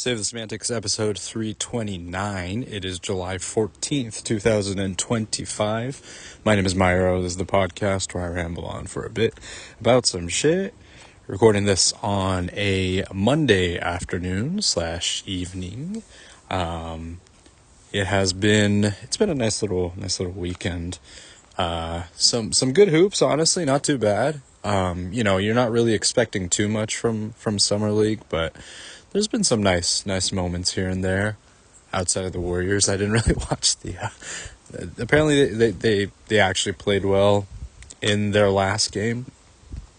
Save the Semantics, episode 329. It is July 14th, 2025. My name is Myro. This is the podcast where I ramble on for a bit about some shit. Recording this on a Monday afternoon / evening. It's been a nice little weekend. Some good hoops, honestly, not too bad. You're not really expecting too much from Summer League, but there's been some nice moments here and there outside of the Warriors. I didn't really watch apparently they actually played well in their last game,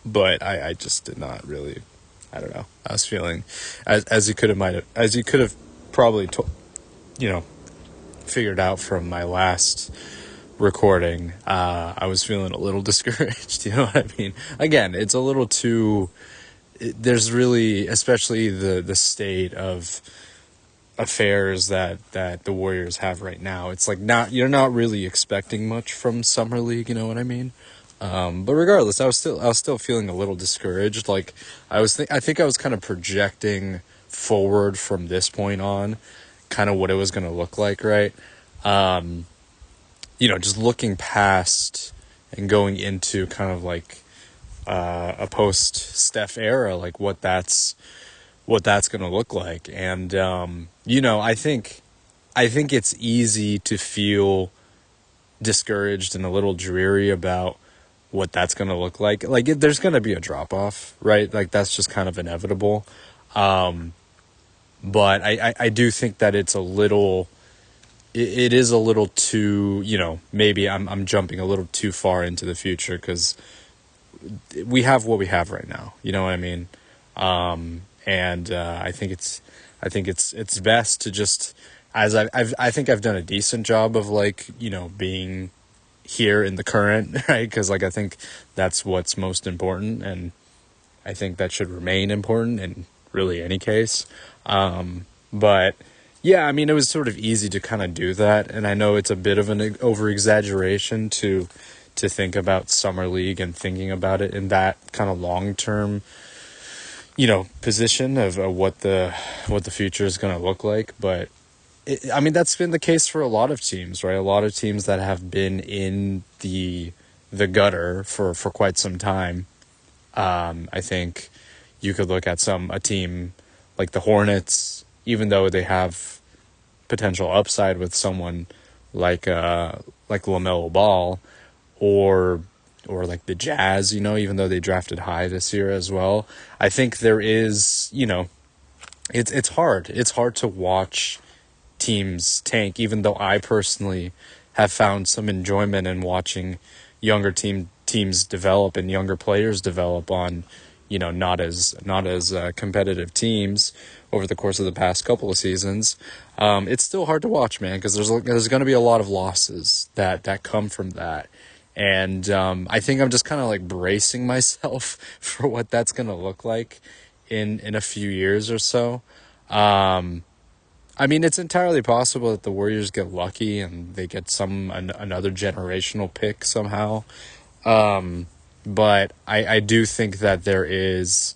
but I just did not really, I don't know. I was feeling, as you could have probably figured out from my last recording, I was feeling a little discouraged, you know what I mean? Again, it's a little too, there's really, especially the state of affairs that the Warriors have right now, it's like you're not really expecting much from Summer League, you know what I mean? But regardless, I was still feeling a little discouraged. Like I think I was kind of projecting forward from this point on, kind of what it was going to look like, right? Just looking past and going into kind of like a post-Steph era, like what that's going to look like. And I think it's easy to feel discouraged and a little dreary about what that's going to look like. Like there's going to be a drop off, right? Like that's just kind of inevitable. But I do think that it is a little too, maybe I'm jumping a little too far into the future because we have what we have right now, you know what I mean? I think it's best to just, I think I've done a decent job of being here in the current, right? Because I think that's what's most important, and I think that should remain important in really any case. But yeah, I mean, it was sort of easy to kind of do that, and I know it's a bit of an over-exaggeration to think about Summer League and thinking about it in that kind of long-term, position of what the future is going to look like. But that's been the case for a lot of teams, right? A lot of teams that have been in the gutter for quite some time. I think you could look at a team like the Hornets, even though they have potential upside with someone like LaMelo Ball, or like the Jazz, even though they drafted high this year as well. I think there is, it's hard. It's hard to watch teams tank, even though I personally have found some enjoyment in watching younger teams develop and younger players develop on, not as competitive teams over the course of the past couple of seasons. It's still hard to watch, man, because there's going to be a lot of losses that come from that. And I think I'm just kind of like bracing myself for what that's going to look like in a few years or so. It's entirely possible that the Warriors get lucky and they get another generational pick somehow. But I do think that there is,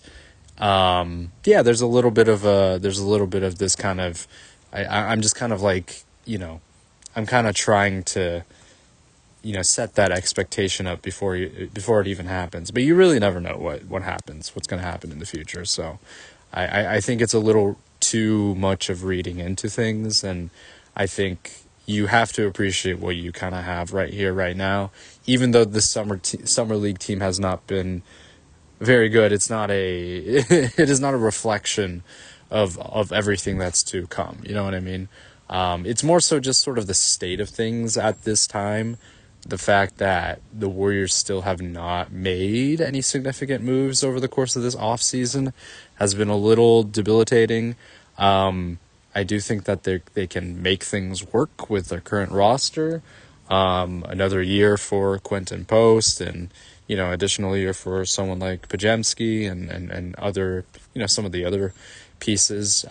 there's a little bit of this kind of, I'm just kind of like, I'm kind of trying to, set that expectation up before it even happens. But you really never know what happens, what's going to happen in the future. So I think it's a little too much of reading into things, and I think you have to appreciate what you kind of have right here, right now. Even though the summer league team has not been very good, it is not a reflection of everything that's to come. You know what I mean? It's more so just sort of the state of things at this time. The fact that the Warriors still have not made any significant moves over the course of this offseason has been a little debilitating. I do think that they can make things work with their current roster. Another year for Quentin Post, and additional year for someone like Pajemski and other, some of the other pieces.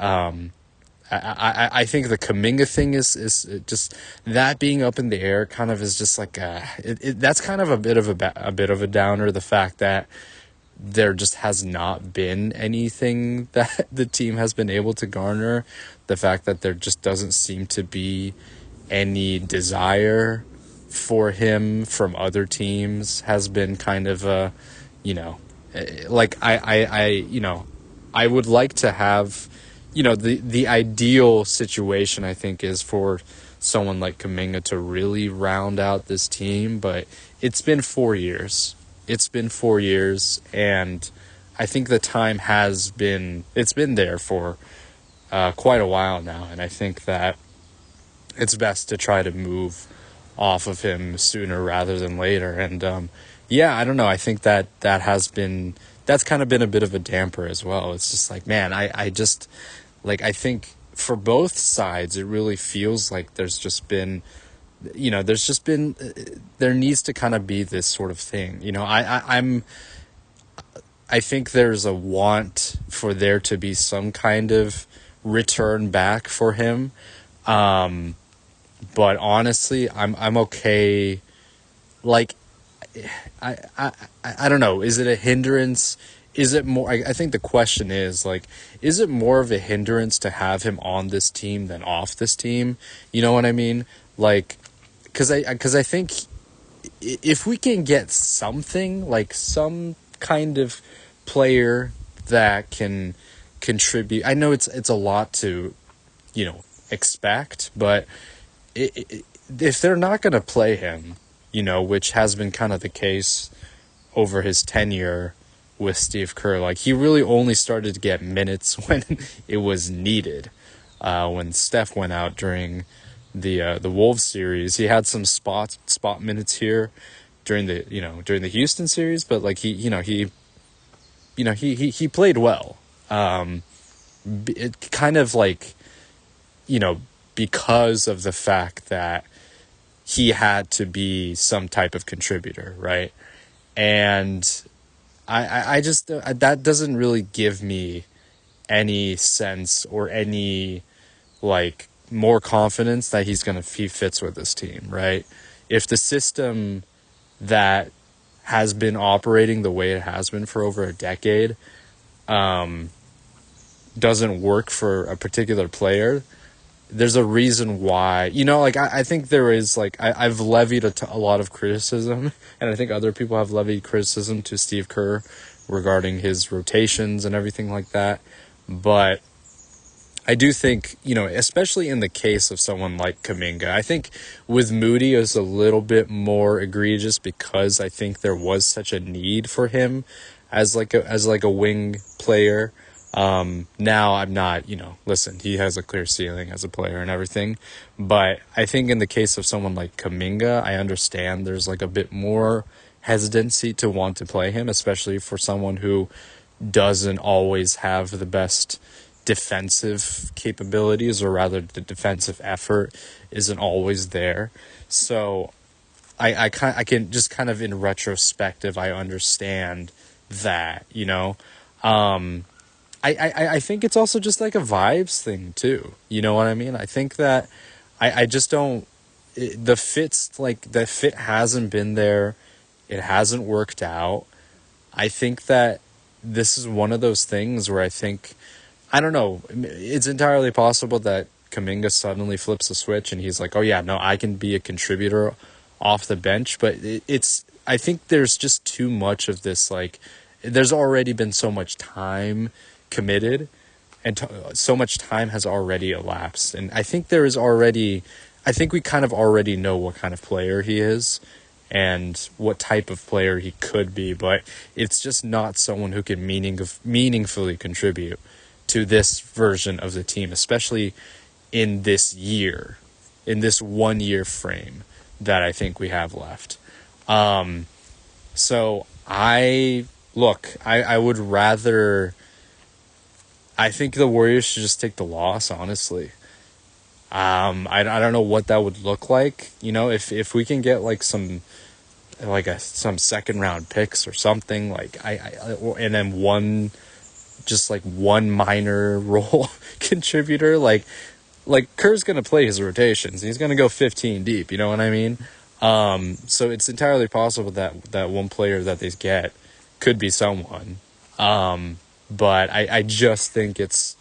I think the Kuminga thing is just that being up in the air kind of is just like that's kind of a bit of a downer. The fact that there just has not been anything that the team has been able to garner. The fact that there just doesn't seem to be any desire for him from other teams has been kind of a, you know, like I would like to have, the ideal situation, I think, is for someone like Kuminga to really round out this team, but it's been 4 years. It's been 4 years, and I think the time it's been there for quite a while now, and I think that it's best to try to move off of him sooner rather than later. And I don't know. I think that's kind of been a bit of a damper as well. It's just like, man, I just like, I think for both sides, it really feels like there needs to kind of be this sort of thing. I think there's a want for there to be some kind of return back for him. But honestly, I'm okay. Like, I don't know. Is it a hindrance? Is it more? I think the question is, like, is it more of a hindrance to have him on this team than off this team? You know what I mean? Like, because I think if we can get something, like some kind of player that can contribute. I know it's a lot to, expect, but if they're not going to play him, which has been kind of the case over his tenure with Steve Kerr, like, he really only started to get minutes when it was needed. When Steph went out during the Wolves series, he had some spot minutes here during the Houston series, but like he played well. It kind of like, because of the fact that he had to be some type of contributor, right? And I just, that doesn't really give me any sense or any, like, more confidence that he fits with this team, right? If the system that has been operating the way it has been for over a decade doesn't work for a particular player, there's a reason why. I think there is, like, I've levied a lot of criticism, and I think other people have levied criticism to Steve Kerr regarding his rotations and everything like that. But I do think, especially in the case of someone like Kuminga, I think with Moody it's a little bit more egregious because I think there was such a need for him as like a wing player. Now I'm not, listen, he has a clear ceiling as a player and everything, but I think in the case of someone like Kuminga, I understand there's like a bit more hesitancy to want to play him, especially for someone who doesn't always have the best defensive capabilities, or rather the defensive effort isn't always there. So I can just kind of, in retrospective, I understand that, I think it's also just like a vibes thing too. You know what I mean? I think that I just don't, the fit hasn't been there. It hasn't worked out. I think that this is one of those things where I don't know, it's entirely possible that Kuminga suddenly flips a switch and he's like, oh yeah, no, I can be a contributor off the bench. But I think there's just too much of this, like, there's already been so much time committed, and so much time has already elapsed, and I think we kind of already know what kind of player he is and what type of player he could be, but it's just not someone who can meaningfully contribute to this version of the team, especially in this 1 year frame that I think we have left. So I would rather, I think the Warriors should just take the loss, honestly. I don't know what that would look like. If we can get like some second round picks or something, like and then one minor role contributor, like Kerr's gonna play his rotations. He's gonna go 15 deep. You know what I mean? So it's entirely possible that one player that they get could be someone. But I just think it's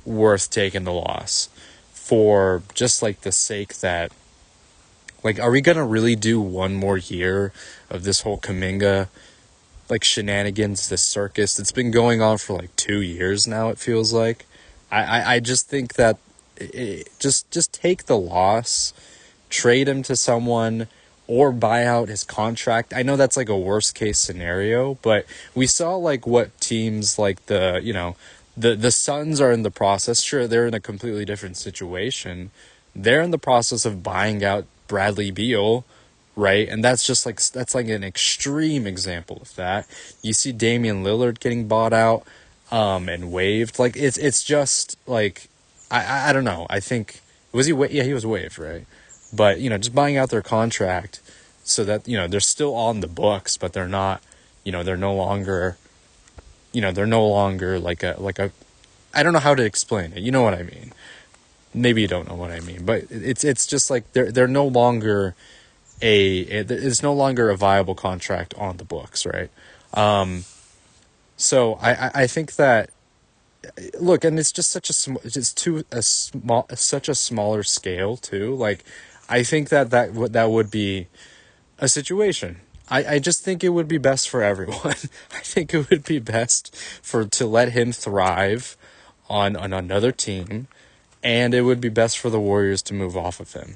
worth taking the loss for just like the sake that, like, are we going to really do one more year of this whole Kuminga, like, shenanigans, this circus? It's been going on for like 2 years now, it feels like. I just think that just take the loss, trade him to someone, or buy out his contract. I know that's like a worst case scenario, but we saw like what teams like the Suns are in the process. Sure, they're in a completely different situation. They're in the process of buying out Bradley Beal, right? And that's like an extreme example of that. You see Damian Lillard getting bought out and waived. Like it's just like I don't know. I think he was waived, right? But just buying out their contract so that they're still on the books, but they're not. They're no longer. They're no longer like a. I don't know how to explain it. You know what I mean? Maybe you don't know what I mean, but it's just like they're no longer it's no longer a viable contract on the books, right? So I think that, look, and it's just such a smaller scale too. Like, I think that would be a situation. I just think it would be best for everyone. I think it would be best to let him thrive on another team, and it would be best for the Warriors to move off of him.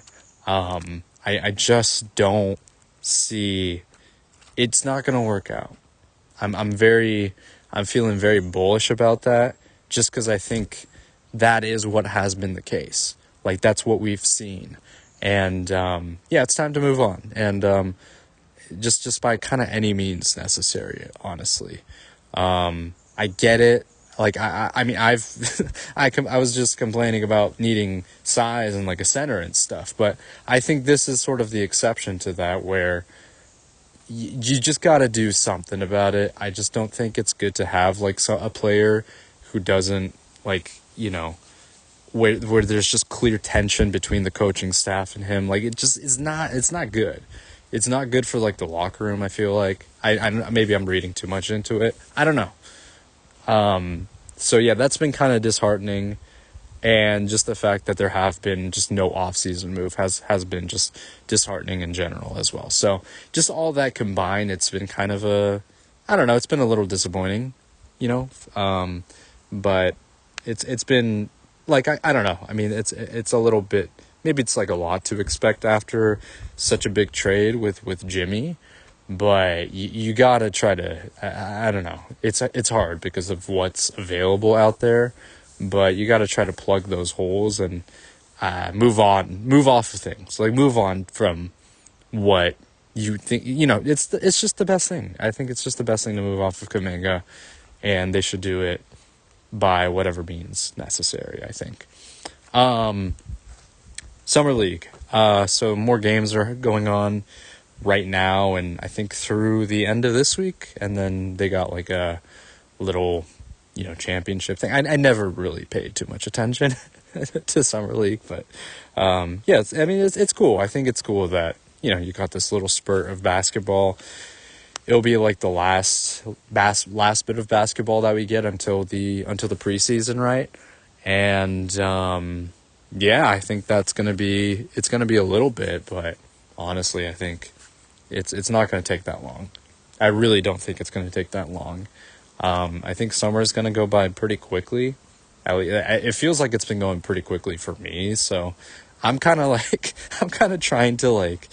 I just don't see, it's not going to work out. I'm feeling very bullish about that, just because I think that is what has been the case. Like, that's what we've seen. And, it's time to move on. And, just by kind of any means necessary, honestly. I get it. Like, I mean, I was just complaining about needing size and like a center and stuff, but I think this is sort of the exception to that, where you just got to do something about it. I just don't think it's good to have like a player who doesn't, like, where there's just clear tension between the coaching staff and him. Like, it just is not, it's not good. It's not good for like the locker room, I feel like. I maybe I'm reading too much into it. I don't know. So yeah, that's been kind of disheartening, and just the fact that there have been just no off-season move has been just disheartening in general as well. So just all that combined, it's been kind of it's been a little disappointing, but it's been like, I don't know. I mean, it's a little bit, maybe it's like a lot to expect after such a big trade with Jimmy. But you gotta try to, I don't know. It's hard because of what's available out there, but you gotta try to plug those holes and move off of things. Like, move on from what you think. It's just the best thing. I think it's just the best thing to move off of Kuminga, and they should do it by whatever means necessary, I think. Summer League. So more games are going on right now, and I think through the end of this week, and then they got like a little championship thing. I never really paid too much attention to Summer League, but it's cool. I think it's cool that you got this little spurt of basketball. It'll be like the last bit of basketball that we get until the preseason, right? And I think it's gonna be a little bit, but honestly, I think it's not going to take that long. I really don't think it's going to take that long. I think summer is going to go by pretty quickly. It feels like it's been going pretty quickly for me. So I'm kind of trying to, like,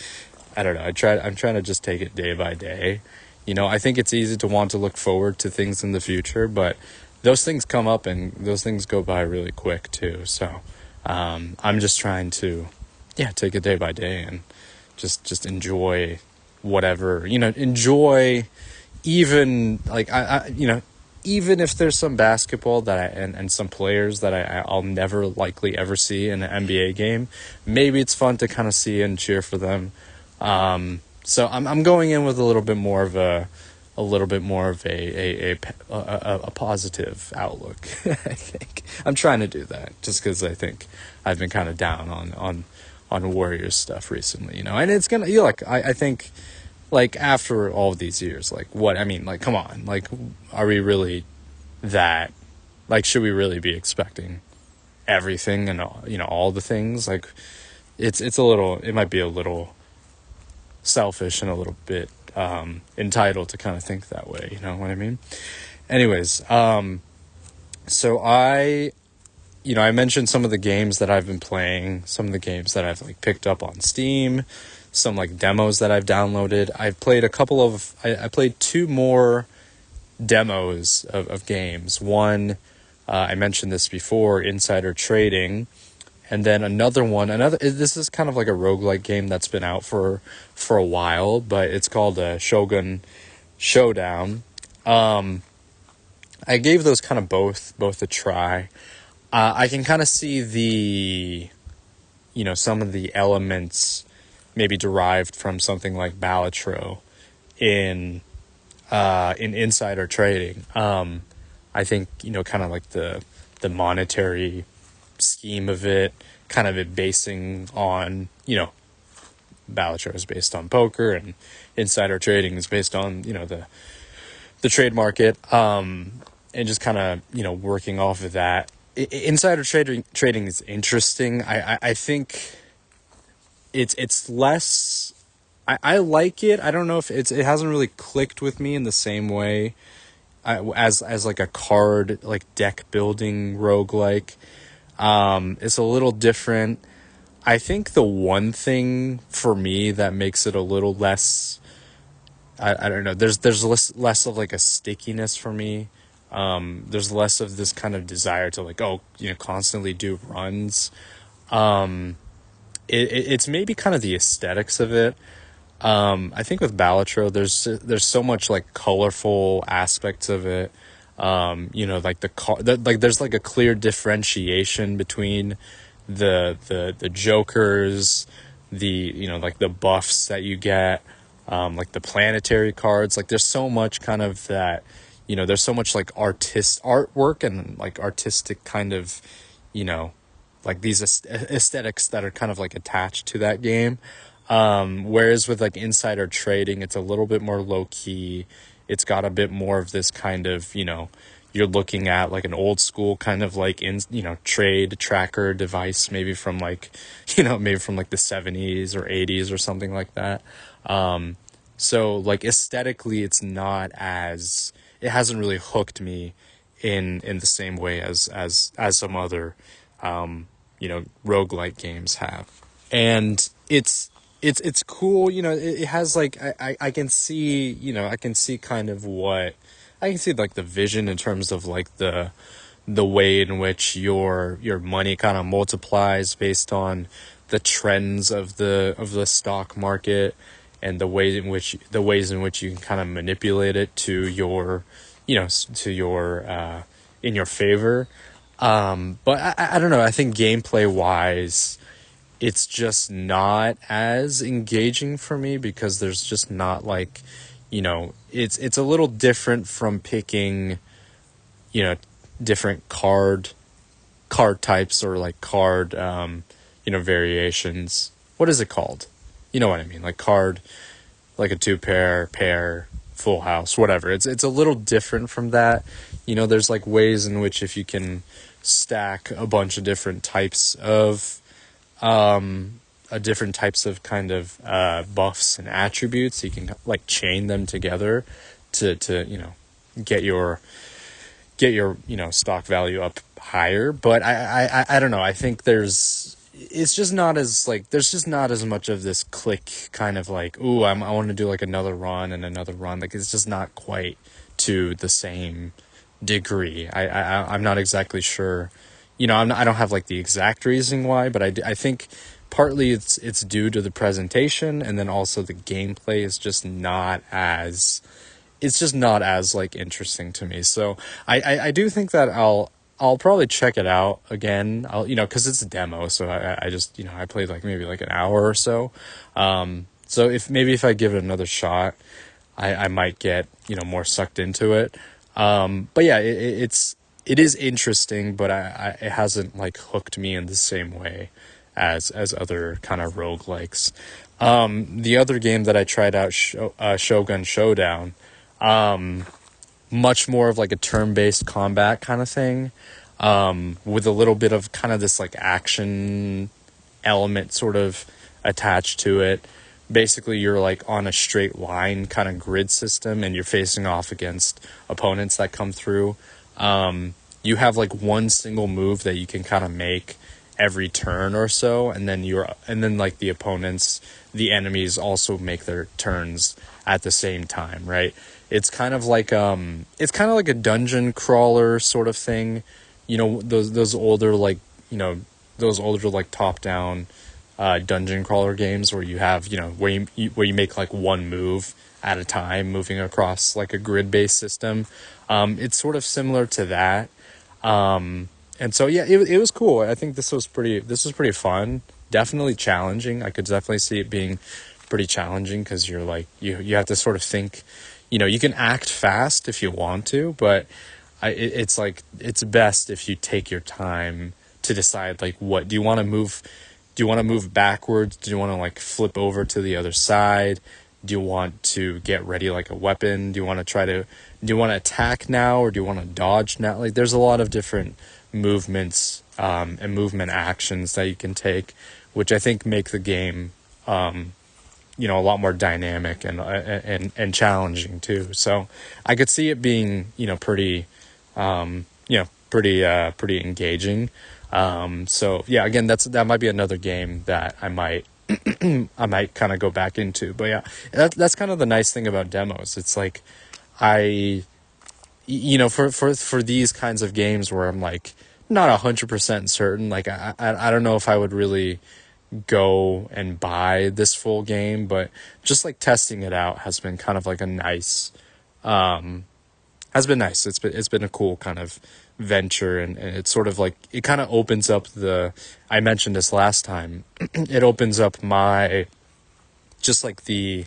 I don't know. I'm trying to just take it day by day. I think it's easy to want to look forward to things in the future, but those things come up and those things go by really quick too. So I'm just trying to, take it day by day and just enjoy whatever, enjoy, even like even if there's some basketball that and some players that I'll never likely ever see in an NBA game, maybe it's fun to kind of see and cheer for them. So I'm going in with a little bit more of a positive outlook. I think I'm trying to do that just because I think I've been kind of down on Warriors stuff recently, and it's gonna, I think like after all these years, like what, I mean, like, come on, like, are we really that, like, should we really be expecting everything and all, all the things? Like, it's a little, it might be a little selfish and a little bit entitled to kind of think that way, you know what I mean? Anyways, so I mentioned some of the games that I've been playing, some of the games that I've like picked up on Steam, some like demos that I've downloaded. I've played I played two more demos of games. One, I mentioned this before, Insider Trading, and then this is kind of like a roguelike game that's been out for a while, but it's called Shogun Showdown. I gave those kind of both a try. I can kind of see some of the elements maybe derived from something like Balatro in insider trading. I think, kind of like the monetary scheme of it, kind of it basing on, Balatro is based on poker and insider trading is based on, the trade market, and just kind of, working off of that. Insider trading is interesting. I think it's less. I like it. I don't know if it hasn't really clicked with me in the same way as like a card like deck building roguelike. It's a little different. I think the one thing for me that makes it a little less, I don't know, there's less of like a stickiness for me. There's less of this kind of desire to like, constantly do runs. It's maybe kind of the aesthetics of it. I think with Balatro, there's so much like colorful aspects of it. Like there's like a clear differentiation between the jokers, like the buffs that you get, like the planetary cards. Like there's so much kind of that, there's so much like artwork and like artistic kind of, like these aesthetics that are kind of like attached to that game. Whereas with like insider trading, it's a little bit more low key. It's got a bit more of this kind of, you're looking at like an old school kind of like trade tracker device, maybe from like, maybe from like the 70s or 80s or something like that. So like aesthetically, it hasn't really hooked me in the same way as some other, roguelike games have. And it's cool, it has like, I can see, I can see kind of I can see like the vision in terms of like the way in which your money kind of multiplies based on the trends of the stock market and the ways in which you can kind of manipulate it to your, in your favor. But I don't know, I think gameplay wise, it's just not as engaging for me because there's just not like, it's a little different from picking, different card types or like card, variations. What is it called? You know what I mean? Like card, like a 2-pair, full house, whatever. It's a little different from that. There's like ways in which if you can stack a bunch of different types of different types of kind of buffs and attributes, you can like chain them together to get your stock value up higher. But I don't know, I think there's just not as much of this click kind of like, ooh, I want to do like another run and another run. Like it's just not quite to the same degree. I'm not exactly sure. I don't have like the exact reason why, but I think partly it's due to the presentation, and then also the gameplay is just not as like interesting to me. So I do think that I'll probably check it out again. I'll, cause it's a demo. So I just, I played like maybe like an hour or so. So if I give it another shot, I might get, more sucked into it. But yeah, it is interesting, but it hasn't like hooked me in the same way as other kind of roguelikes. The other game that I tried out, Shogun Showdown, much more of like a turn-based combat kind of thing, with a little bit of kind of this like action element sort of attached to it. Basically, you're like on a straight line kind of grid system, and you're facing off against opponents that come through. You have like one single move that you can kind of make every turn or so, and then like the enemies also make their turns at the same time, right? It's kind of like a dungeon crawler sort of thing. Those older like top down dungeon crawler games where you have where you make like one move at a time, moving across like a grid based system. It's sort of similar to that. And so yeah, it was cool. I think this was pretty fun. Definitely challenging. I could definitely see it being pretty challenging because you're like you have to sort of think. You can act fast if you want to, but it's like it's best if you take your time to decide like what do you want to move. Do you want to move backwards? Do you want to like flip over to the other side? Do you want to get ready like a weapon? Do you want to attack now, or do you want to dodge now? Like there's a lot of different movements and movement actions that you can take, which I think make the game a lot more dynamic and challenging too. So I could see it being pretty pretty engaging. So yeah, again, that might be another game that I might kind of go back into. But yeah, that's kind of the nice thing about demos. It's like for these kinds of games where I'm like not 100% certain, like I don't know if I would really go and buy this full game, but just like testing it out has been kind of like a nice has been nice. It's been a cool kind of venture, and it's sort of like it kind of opens up I mentioned this last time. It opens up my just like the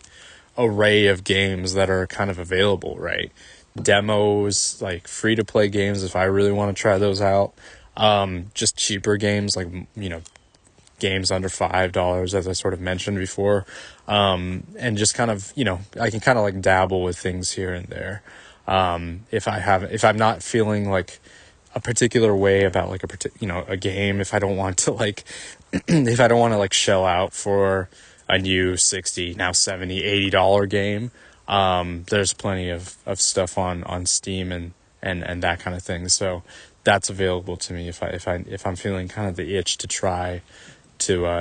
array of games that are kind of available, right? Demos, like free to play games if I really want to try those out. Just cheaper games like games under $5, as I sort of mentioned before, and just kind of I can kind of like dabble with things here and there. If I'm not feeling like a particular way about like a game, if I don't want to like if I don't want to like shell out for a new $60, now $70, $80 game, there's plenty of stuff on Steam and that kind of thing. So that's available to me if I'm feeling kind of the itch to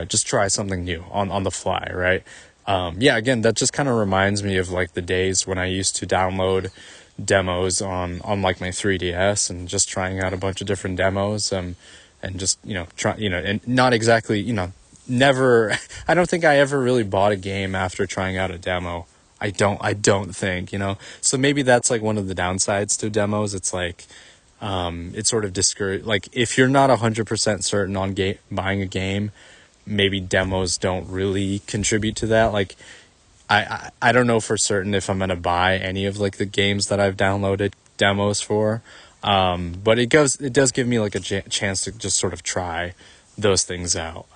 just try something new on the fly, right? Yeah, again, that just kind of reminds me of like the days when I used to download demos on like my 3DS and just trying out a bunch of different demos, and just and not exactly never I don't think I ever really bought a game after trying out a demo. I don't think, so maybe that's like one of the downsides to demos. It's like it's sort of discourage, like if you're not 100% certain on buying a game, maybe demos don't really contribute to that. Like I don't know for certain if I'm going to buy any of like the games that I've downloaded demos for. But it does give me like a chance to just sort of try those things out.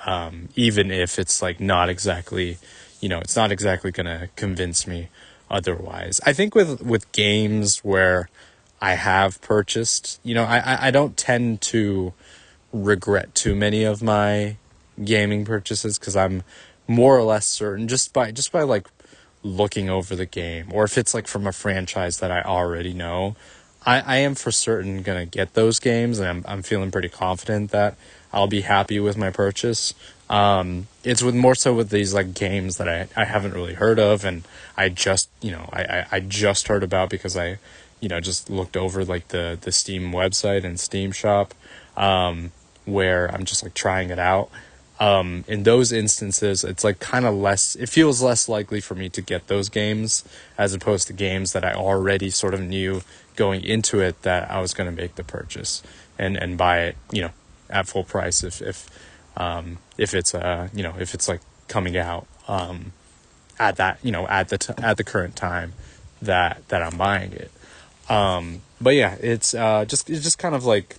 Even if it's like not exactly, it's not exactly going to convince me otherwise. I think with games where I have purchased, I don't tend to regret too many of my gaming purchases because I'm more or less certain just by like looking over the game, or if it's like from a franchise that I already know, I am for certain gonna get those games, and I'm feeling pretty confident that I'll be happy with my purchase. It's more so with these like games that I haven't really heard of, and I just I just heard about because I just looked over like the Steam website and Steam shop, where I'm just like trying it out. In those instances, it's like kind of it feels less likely for me to get those games as opposed to games that I already sort of knew going into it that I was going to make the purchase and buy it, at full price if it's if it's like coming out, at that, at the current time that I'm buying it. But yeah, it's just kind of like,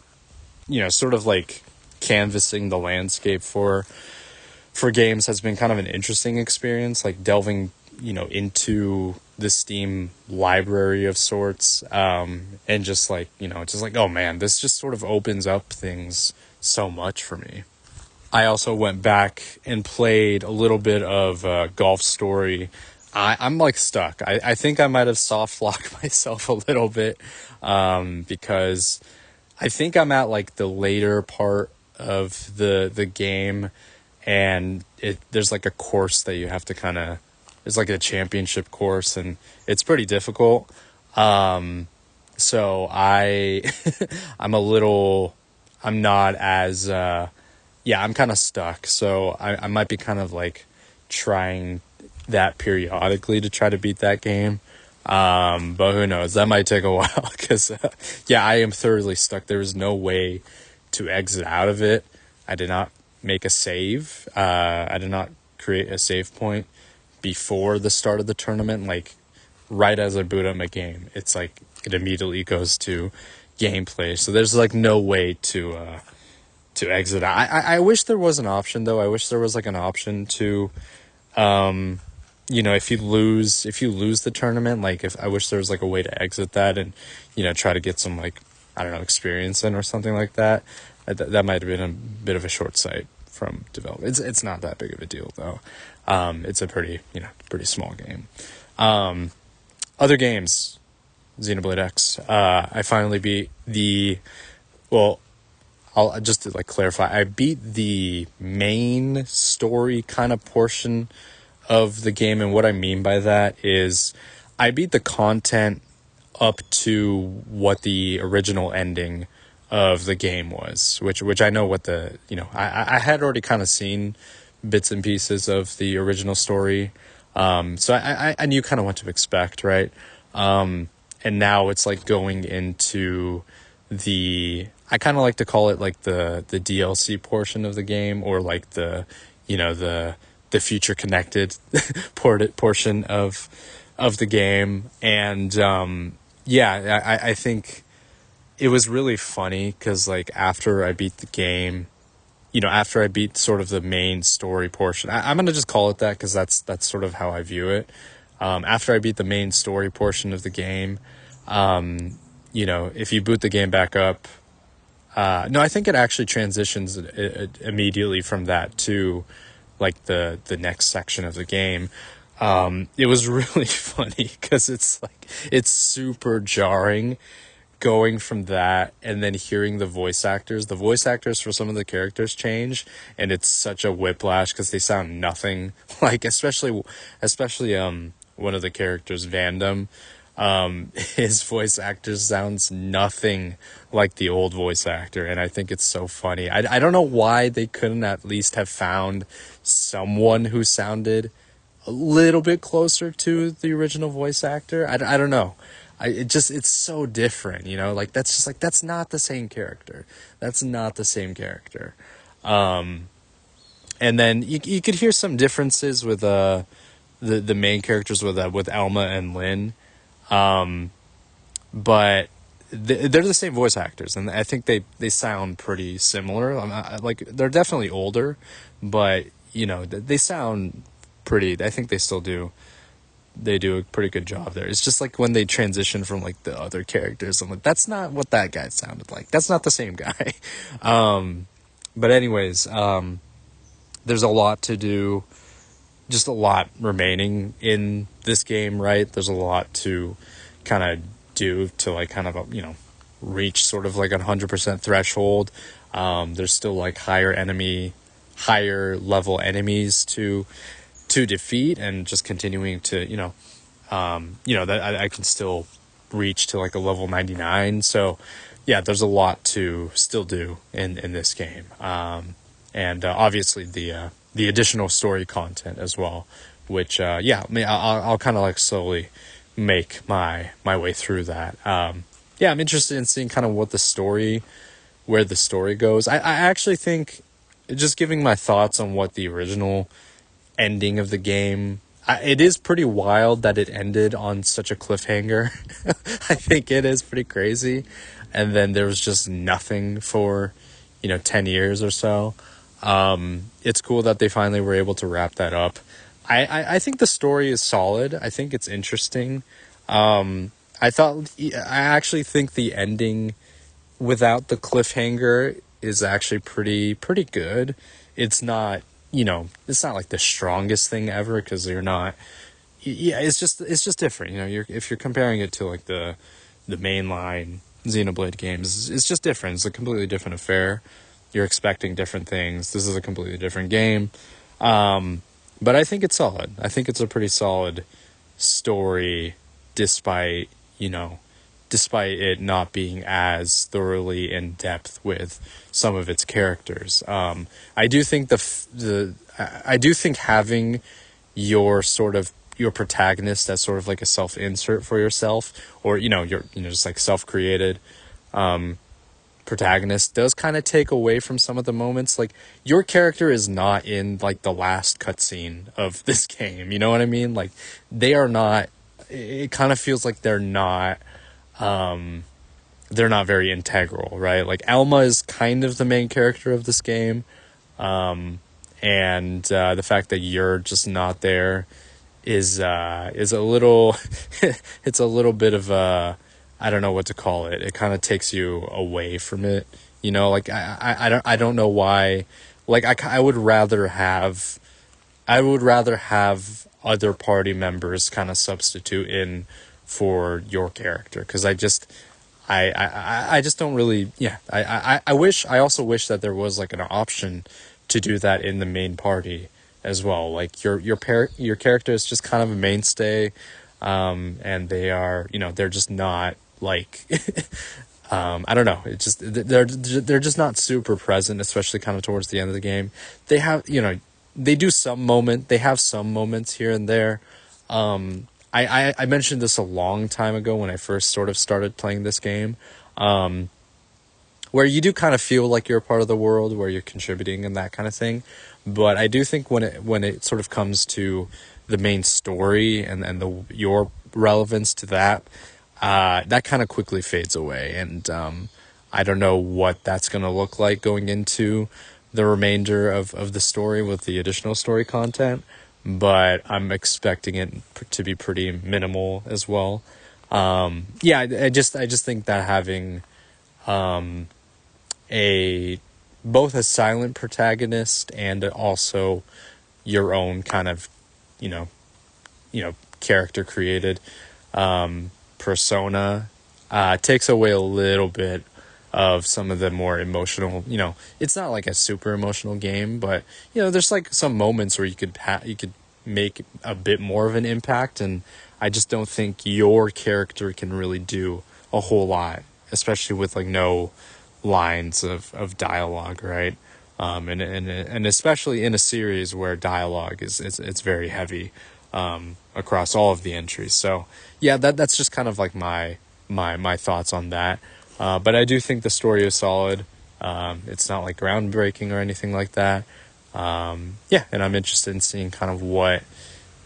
sort of like canvassing the landscape for for games has been kind of an interesting experience, like delving, into the Steam library of sorts, and just like, just like, oh man, this just sort of opens up things so much for me. I also went back and played a little bit of Golf Story. I'm like stuck. I think I might have soft locked myself a little bit, because I think I'm at like the later part of the game, and there's like a course that you have to it's like a championship course, and it's pretty difficult. So I'm not as, I'm kind of stuck. So I might be kind of like trying that periodically to try to beat that game. But who knows? That might take a while because, I am thoroughly stuck. There is no way to exit out of it. I did not make a save. I did not create a save point before the start of the tournament. Like right as I boot up my game, it's like it immediately goes to gameplay. So there's like no way to exit. I wish there was an option though. I wish there was like an option to, if you lose the tournament, like I wish there was like a way to exit that and, try to get some like, I don't know, experience in or something like that. That might have been a bit of a short sight from development. It's not that big of a deal though. It's a pretty small game. Other games, Xenoblade X. I finally beat I'll just to like clarify, I beat the main story kind of portion of the game, and what I mean by that is I beat the content up to what the original ending of the game was, which I know what I had already kind of seen bits and pieces of the original story, so I knew kind of what to expect, right? And now it's like going into I kind of like to call it like the DLC portion of the game, or like the future connected portion of the game. And I think it was really funny because like after I beat the game, after I beat sort of the main story portion, I'm gonna just call it that because that's sort of how I view it. After I beat the main story portion of the game, if you boot the game back up, no, I think it actually transitions immediately from that to like the next section of the game. It was really funny because it's super jarring going from that and then hearing the voice actors for some of the characters change, and it's such a whiplash because they sound nothing like, especially one of the characters, Vandam. His voice actor sounds nothing like the old voice actor, and I think it's so funny. I don't know why they couldn't at least have found someone who sounded a little bit closer to the original voice actor. I don't know. It's so different, like that's not the same character. That's not the same character. And then you could hear some differences with the main characters with Alma and Lynn. But they're the same voice actors, and I think they sound pretty similar. Like they're definitely older, but they sound pretty. I think they still do. They do a pretty good job there. It's just like when they transition from like the other characters, I'm like, that's not what that guy sounded like. That's not the same guy. But anyways, there's a lot to do. Just a lot remaining in this game, right? There's a lot to kind of do to like kind of reach sort of like 100% threshold. There's still like higher level enemies to defeat, and just continuing to that I can still reach to like a level 99. So yeah, there's a lot to still do in this game, and obviously the additional story content as well, which I'll kind of like slowly make my way through that. I'm interested in seeing kind of where the story goes. I actually think, just giving my thoughts on what the original ending of the game, it is pretty wild that it ended on such a cliffhanger. I think it is pretty crazy, and then there was just nothing for 10 years or so. It's cool that they finally were able to wrap that up. I think the story is solid. I think it's interesting. I actually think the ending without the cliffhanger is actually pretty good. It's not, it's not like the strongest thing ever, because you're not. Yeah, it's just different. If you're comparing it to like the mainline Xenoblade games, it's just different. It's a completely different affair. You're expecting different things. This is a completely different game. But I think it's solid. I think it's a pretty solid story, despite, despite it not being as thoroughly in depth with some of its characters. I do think I do think having your protagonist as sort of like a self-insert for yourself, or you're just like self-created protagonist, does kind of take away from some of the moments. Like, your character is not in like the last cutscene of this game, you know what I mean? Like, they are not. It kind of feels like they're not very integral, right? Like, Alma is kind of the main character of this game, and the fact that you're just not there is a little it's a little bit of a, I don't know what to call it. It kind of takes you away from it, like I don't know why. Like, I would rather have other party members kind of substitute in for your character, because I just don't really. Yeah, I also wish that there was like an option to do that in the main party as well. Like, your character is just kind of a mainstay, and they are, they're just not like I don't know, it's just they're just not super present, especially kind of towards the end of the game. They have, they have some moments here and there. I mentioned this a long time ago when I first sort of started playing this game, where you do kind of feel like you're a part of the world, where you're contributing and that kind of thing. But I do think when it sort of comes to the main story and your relevance to that, that kind of quickly fades away. And I don't know what that's going to look like going into the remainder of the story with the additional story content, but I'm expecting it to be pretty minimal as well. Yeah, I just think that having both a silent protagonist and also your own kind of, character created persona takes away a little bit of some of the more emotional. It's not like a super emotional game, but there's like some moments where you could make a bit more of an impact, and I just don't think your character can really do a whole lot, especially with like no lines of dialogue, right? And especially in a series where dialogue it's very heavy across all of the entries. So yeah, that's just kind of like my thoughts on that. But I do think the story is solid. It's not like groundbreaking or anything like that. Yeah, and I'm interested in seeing kind of what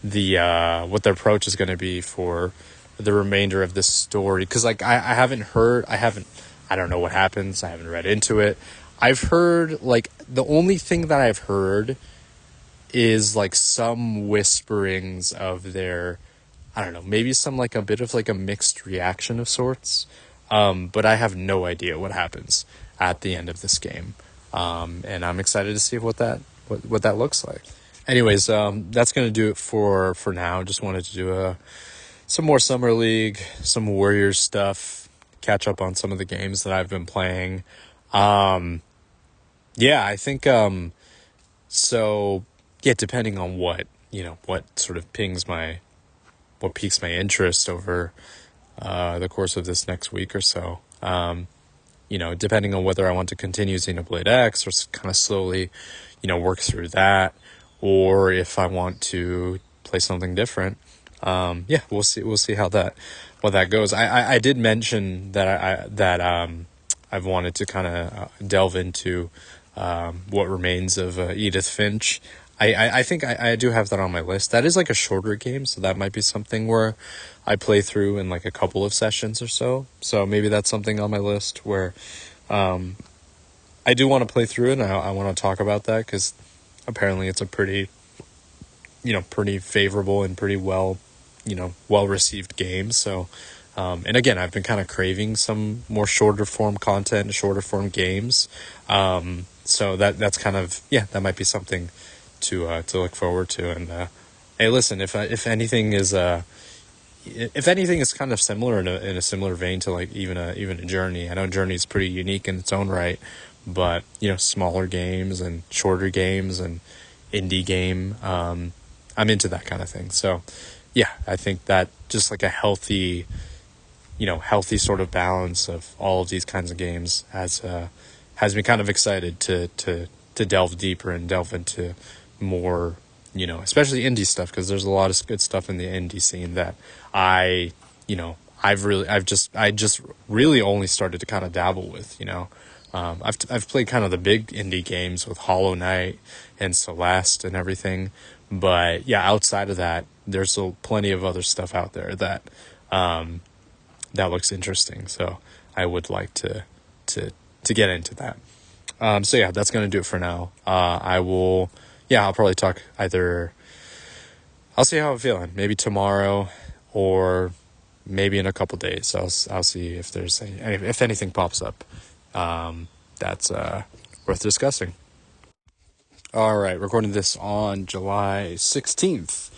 the approach is going to be for the remainder of this story. Because like I don't know what happens. I haven't read into it. I've heard, like, the only thing that I've heard is like some whisperings of their, I don't know, maybe some like a bit of like a mixed reaction of sorts. But I have no idea what happens at the end of this game. And I'm excited to see what that looks like. Anyways, that's going to do it for now. Just wanted to do some more Summer League, some Warriors stuff, catch up on some of the games that I've been playing. Yeah, I think, so yeah, depending on what sort of piques my interest over the course of this next week or so. Depending on whether I want to continue Xenoblade X or kind of slowly, work through that, or if I want to play something different. Yeah, we'll see. We'll see how that goes. I did mention that I've wanted to kind of delve into what remains of Edith Finch. I think I do have that on my list. That is like a shorter game, so that might be something where I play through in like a couple of sessions or so. So maybe that's something on my list where I do want to play through it, and I want to talk about that because apparently it's a pretty, pretty favorable and pretty well, well received game. So, and again, I've been kind of craving some more shorter form content, shorter form games. So that's kind of, that might be something to look forward to. And hey, listen, if anything is kind of similar in a similar vein to like even a Journey. I know Journey is pretty unique in its own right, but smaller games and shorter games and indie game, I'm into that kind of thing. So yeah, I think that just like a healthy sort of balance of all of these kinds of games has me kind of excited to delve deeper and delve into more, especially indie stuff, because there's a lot of good stuff in the indie scene that I just really only started to kind of dabble with, I've played kind of the big indie games with Hollow Knight and Celeste and everything, but yeah, outside of that, there's still plenty of other stuff out there that looks interesting. So I would like to get into that. So yeah, that's gonna do it for now. I'll probably talk either. I'll see how I'm feeling. Maybe tomorrow, or maybe in a couple days. I'll see if there's if anything pops up that's worth discussing. All right, recording this on July 16th.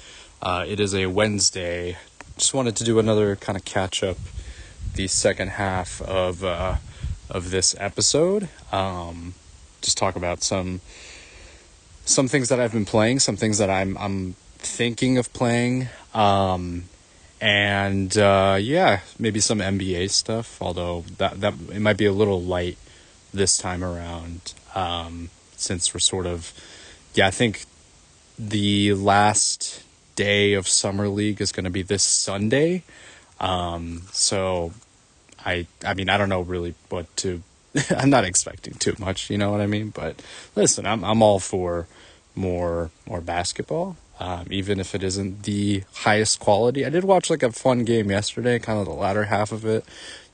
It is a Wednesday. Just wanted to do another kind of catch up, the second half of this episode. Just talk about some things that I've been playing, some things that I'm thinking of playing, and maybe some NBA stuff. Although that it might be a little light this time around, since we're sort of, I think the last day of Summer League is going to be this Sunday. So I mean, I don't know really what to, I'm not expecting too much, you know what I mean? But listen, I'm all for more basketball, even if it isn't the highest quality. I did watch like a fun game yesterday, kind of the latter half of it.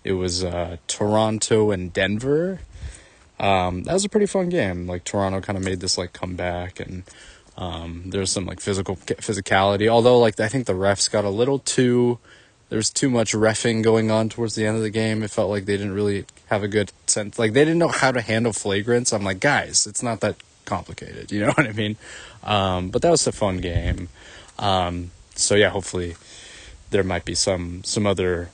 It was Toronto and Denver. That was a pretty fun game. Like Toronto kind of made this like comeback, and there's some like physicality. Although like I think the refs got a little too. There's too much reffing going on towards the end of the game. It felt like they didn't really have a good sense. Like they didn't know how to handle flagrants. I'm like, guys, it's not that complicated. You know what I mean? But that was a fun game. So yeah, hopefully there might be some other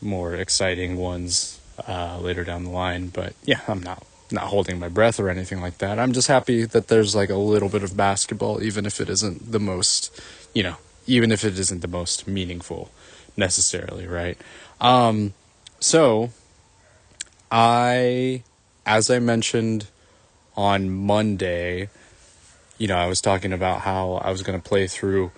more exciting ones later down the line. But yeah, I'm not holding my breath or anything like that. I'm just happy that there's like a little bit of basketball, even if it isn't the most, even if it isn't the most meaningful necessarily, right? So as I mentioned on Monday, I was talking about how I was going to play through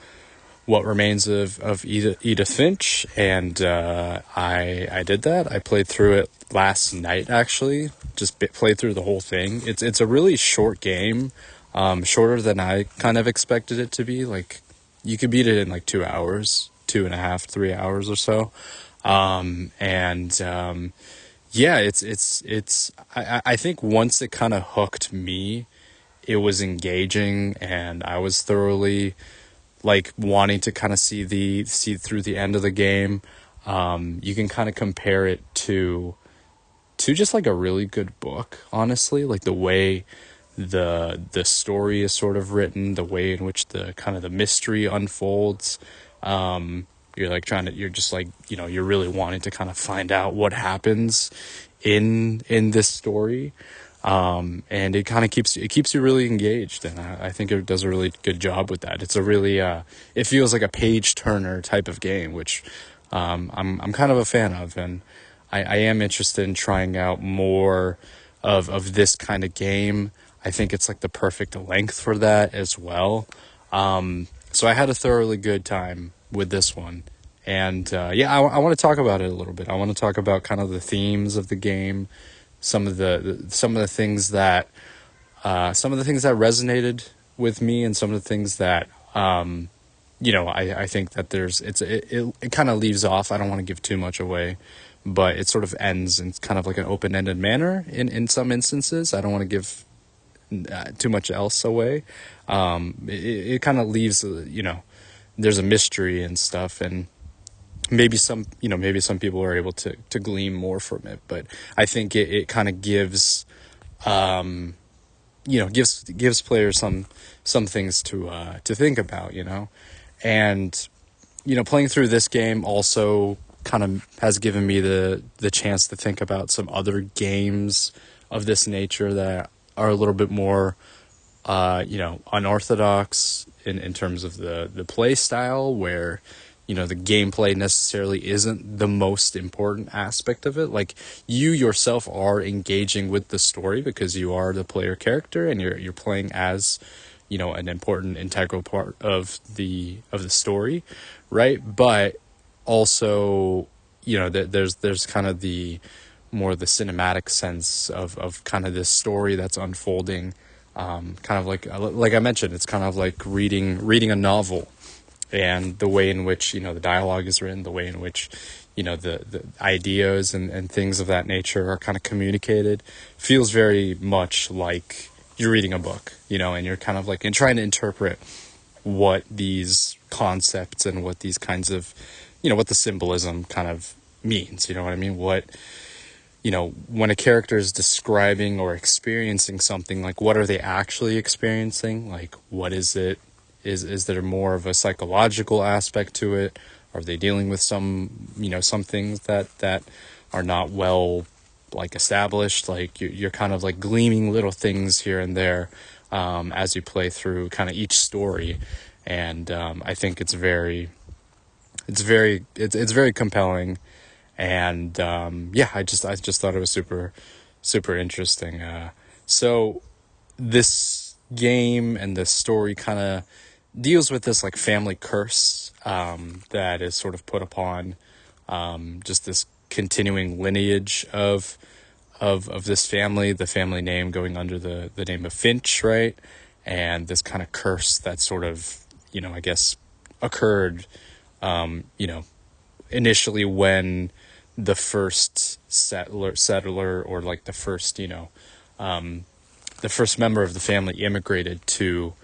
What Remains of Edith Finch, and I did that. I played through it last night, actually. Just played through the whole thing. It's a really short game, shorter than I kind of expected it to be. Like, you could beat it in like 2 hours, 2.5, 3 hours or so. I think once it kind of hooked me, it was engaging, and I was thoroughly like wanting to kind of see through the end of the game. You can kind of compare it to just like a really good book, honestly, like the way the story is sort of written, the way in which the kind of the mystery unfolds. You're just like, you're really wanting to kind of find out what happens in this story. And it kind of keeps you really engaged, and I think it does a really good job with that. It's a really it feels like a page turner type of game, which I'm kind of a fan of, and I am interested in trying out more of this kind of game. I think it's like the perfect length for that as well. So I had a thoroughly good time with this one, and I want to talk about it a little bit. I want to talk about kind of the themes of the game, some of the things that resonated with me, and some of the things that I think that it kind of leaves off. I don't want to give too much away, but it sort of ends in kind of like an open-ended manner in some instances. I don't want to give too much else away. It kind of leaves, there's a mystery and stuff, and maybe some people are able to glean more from it, but I think it kind of gives, gives players some things to think about, and, playing through this game also kind of has given me the chance to think about some other games of this nature that are a little bit more, unorthodox in terms of the play style, where, the gameplay necessarily isn't the most important aspect of it. Like, you yourself are engaging with the story because you are the player character and you're playing as, an important integral part of the story, right? But also, there's kind of the cinematic sense of kind of this story that's unfolding, kind of like I mentioned, it's kind of like reading a novel, and the way in which, the dialogue is written, the way in which, the ideas and things of that nature are kind of communicated, feels very much like you're reading a book, and you're kind of like, and trying to interpret what these concepts and what these kinds of, what the symbolism kind of means, you know what I mean? What, when a character is describing or experiencing something, like, what are they actually experiencing? Like, what is it? Is there more of a psychological aspect to it? Are they dealing with some things that are not well, like, established? Like, you're kind of like gleaming little things here and there, as you play through kind of each story. And, I think it's very compelling. And, I just thought it was super, super interesting. So this game and this story kind of deals with this, like, family curse, that is sort of put upon, just this continuing lineage of this family, the family name going under the name of Finch, right? And this kind of curse that sort of, I guess occurred, initially when the first settler, or like the first, the first member of the family immigrated to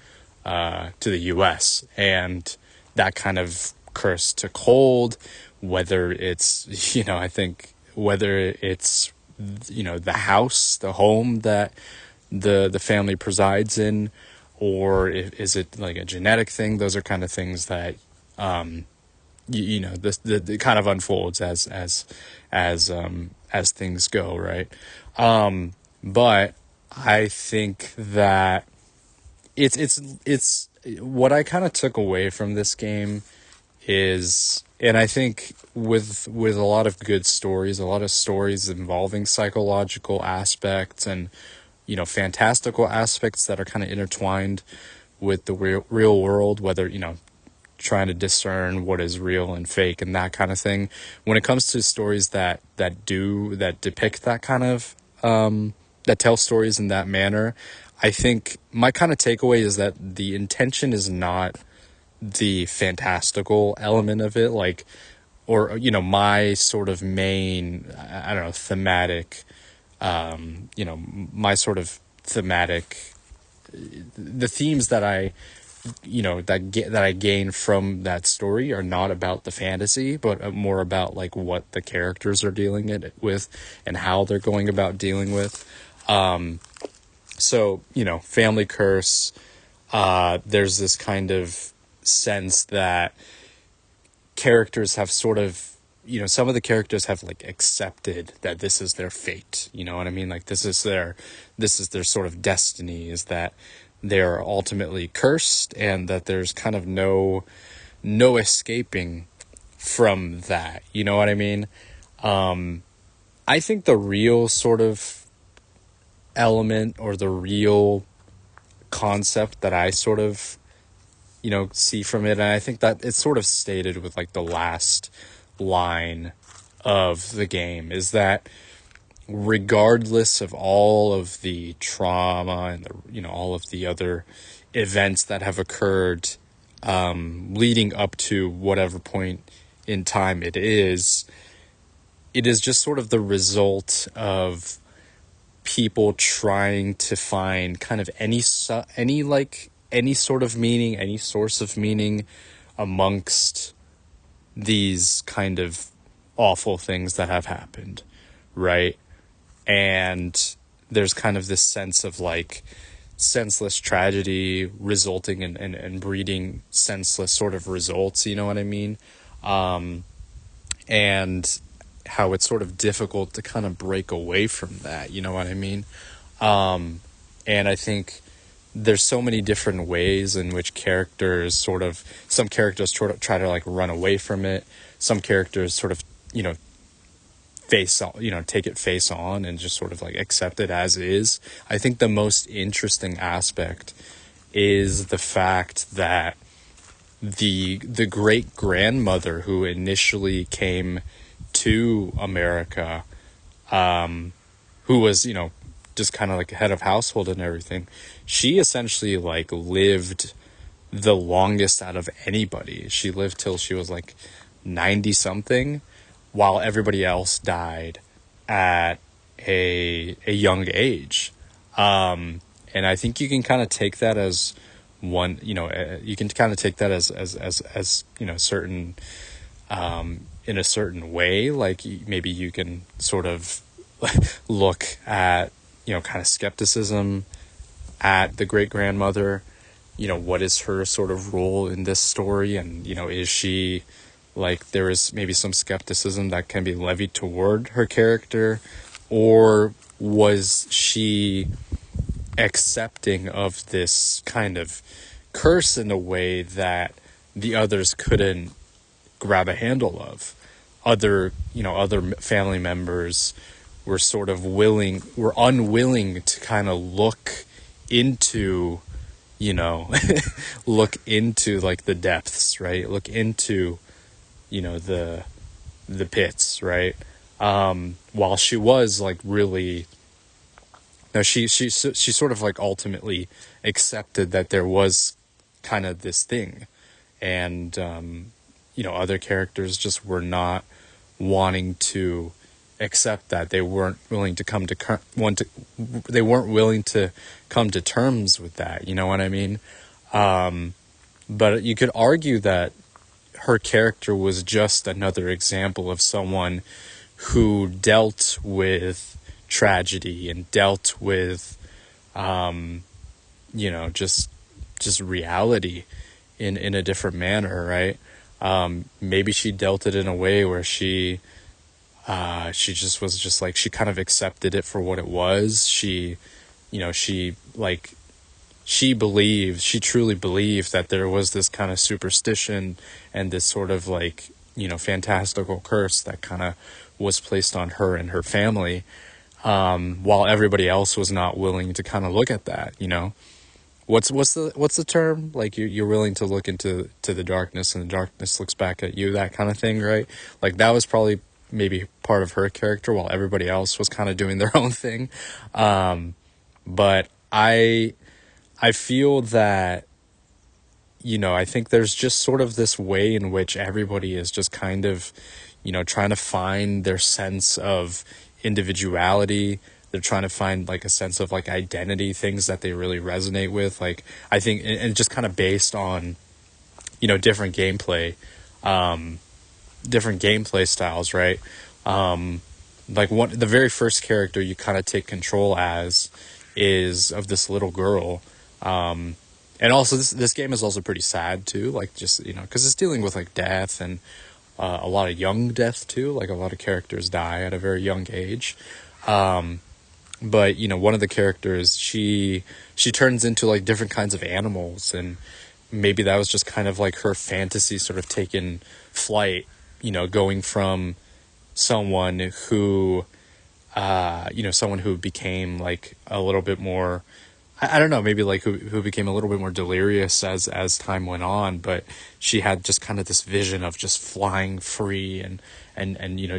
the U.S., and that kind of curse took hold, whether it's, I think whether it's, the house, the home that the family presides in, or is it like a genetic thing? Those are kind of things that, the kind of unfolds as things go, right? But I think that it's what I kind of took away from this game is, and I think with a lot of good stories, a lot of stories involving psychological aspects and, fantastical aspects that are kind of intertwined with the real world, whether, trying to discern what is real and fake and that kind of thing. When it comes to stories that depict that kind of, that tell stories in that manner, I think my kind of takeaway is that the intention is not the fantastical element of it, like, or, my sort of main, I don't know, thematic, my sort of thematic, the themes that I, that I gain from that story are not about the fantasy, but more about, like, what the characters are dealing with and how they're going about dealing with. So, family curse, there's this kind of sense that characters have sort of, some of the characters have, like, accepted that this is their fate, you know what I mean? Like, this is their sort of destiny, is that they're ultimately cursed, and that there's kind of no escaping from that, you know what I mean? I think the real sort of element, or the real concept that I sort of, see from it, and I think that it's sort of stated with, like, the last line of the game, is that regardless of all of the trauma and all of the other events that have occurred, leading up to whatever point in time it is, it is just sort of the result of people trying to find kind of any sort of meaning, any source of meaning amongst these kind of awful things that have happened, right? And there's kind of this sense of like senseless tragedy resulting in breeding senseless sort of results, you know what I mean? And how it's sort of difficult to kind of break away from that, you know what I mean? And I think there's so many different ways in which some characters sort of try to like run away from it. Some characters sort of, take it face on and just sort of like accept it as is. I think the most interesting aspect is the fact that the great grandmother who initially came to America, who was, just kind of like head of household and everything, she essentially like lived the longest out of anybody. She lived till she was like 90 something, while everybody else died at a young age. And I think you can kind of take that as one, you can kind of take that as certain, in a certain way. Like maybe you can sort of look at, kind of skepticism at the great grandmother. What is her sort of role in this story? And, is she like, there is maybe some skepticism that can be levied toward her character, or was she accepting of this kind of curse in a way that the others couldn't grab a handle of? Other family members were sort of unwilling to kind of look into, look into like the depths, right? Look into, the pits, right? While she was like really, no, she sort of like ultimately accepted that there was kind of this thing, and other characters just were not wanting to accept that. They weren't willing to they weren't willing to come to terms with that, you know what I mean? But you could argue that her character was just another example of someone who dealt with tragedy and dealt with just reality in a different manner, right? Maybe she dealt it in a way where she just was just like, she kind of accepted it for what it was. She truly believed that there was this kind of superstition and this sort of like, fantastical curse that kind of was placed on her and her family, while everybody else was not willing to kind of look at that, What's the term? Like you're willing to look into the darkness and the darkness looks back at you, that kind of thing, right? Like that was probably maybe part of her character while everybody else was kind of doing their own thing. But I feel that, I think there's just sort of this way in which everybody is just kind of, trying to find their sense of individuality. They're trying to find like a sense of like identity, things that they really resonate with. Like I think, and just kind of based on, different gameplay styles, right? Like the very first character you kind of take control as is of this little girl. And also this game is also pretty sad too, like just, because it's dealing with like death and a lot of young death too. Like a lot of characters die at a very young age. But one of the characters, she turns into like different kinds of animals, and maybe that was just kind of like her fantasy sort of taking flight, going from someone who became like a little bit more, I don't know, maybe like who became a little bit more delirious as time went on, but she had just kind of this vision of just flying free and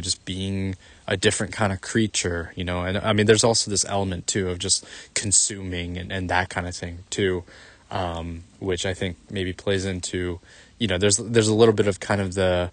just being a different kind of creature, and I mean there's also this element too of just consuming and that kind of thing too, which I think maybe plays into, there's a little bit of kind of the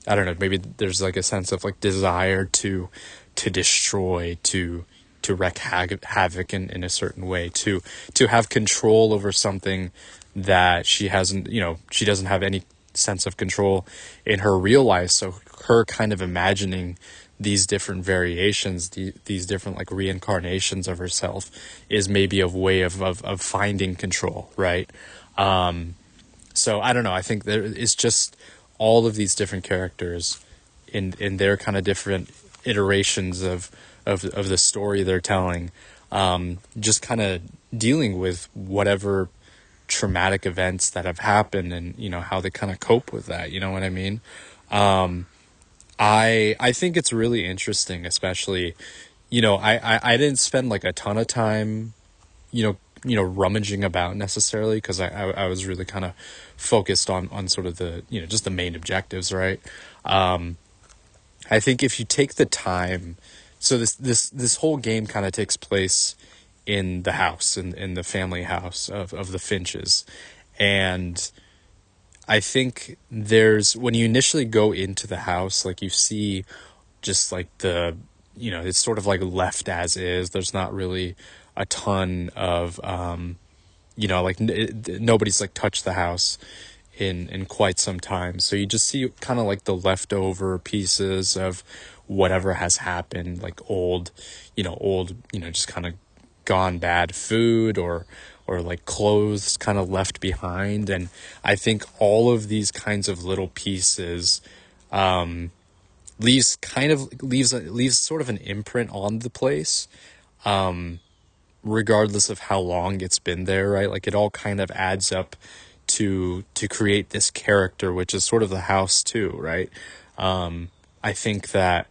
I don't know, maybe there's like a sense of like desire to destroy, to wreak havoc in a certain way, to have control over something that she hasn't, she doesn't have any sense of control in her real life. So her kind of imagining these different variations, these different like reincarnations of herself, is maybe a way of finding control, right? So I don't know. I think there is just all of these different characters in their kind of different iterations of the story they're telling, just kind of dealing with whatever traumatic events that have happened, and how they kind of cope with that. You know what I mean? I think it's really interesting, especially, I didn't spend like a ton of time, rummaging about necessarily, because I was really kind of focused on sort of the, just the main objectives, right? I think if you take the time, so this whole game kind of takes place in the house, in the family house of the Finches. And I think when you initially go into the house, like you see just like it's sort of like left as is. There's not really a ton of, like nobody's like touched the house in quite some time. So you just see kind of like the leftover pieces of whatever has happened, like old, just kind of gone bad food, or like clothes kind of left behind. And I think all of these kinds of little pieces leaves sort of an imprint on the place, regardless of how long it's been there, right? Like it all kind of adds up to create this character, which is sort of the house too, right? I think that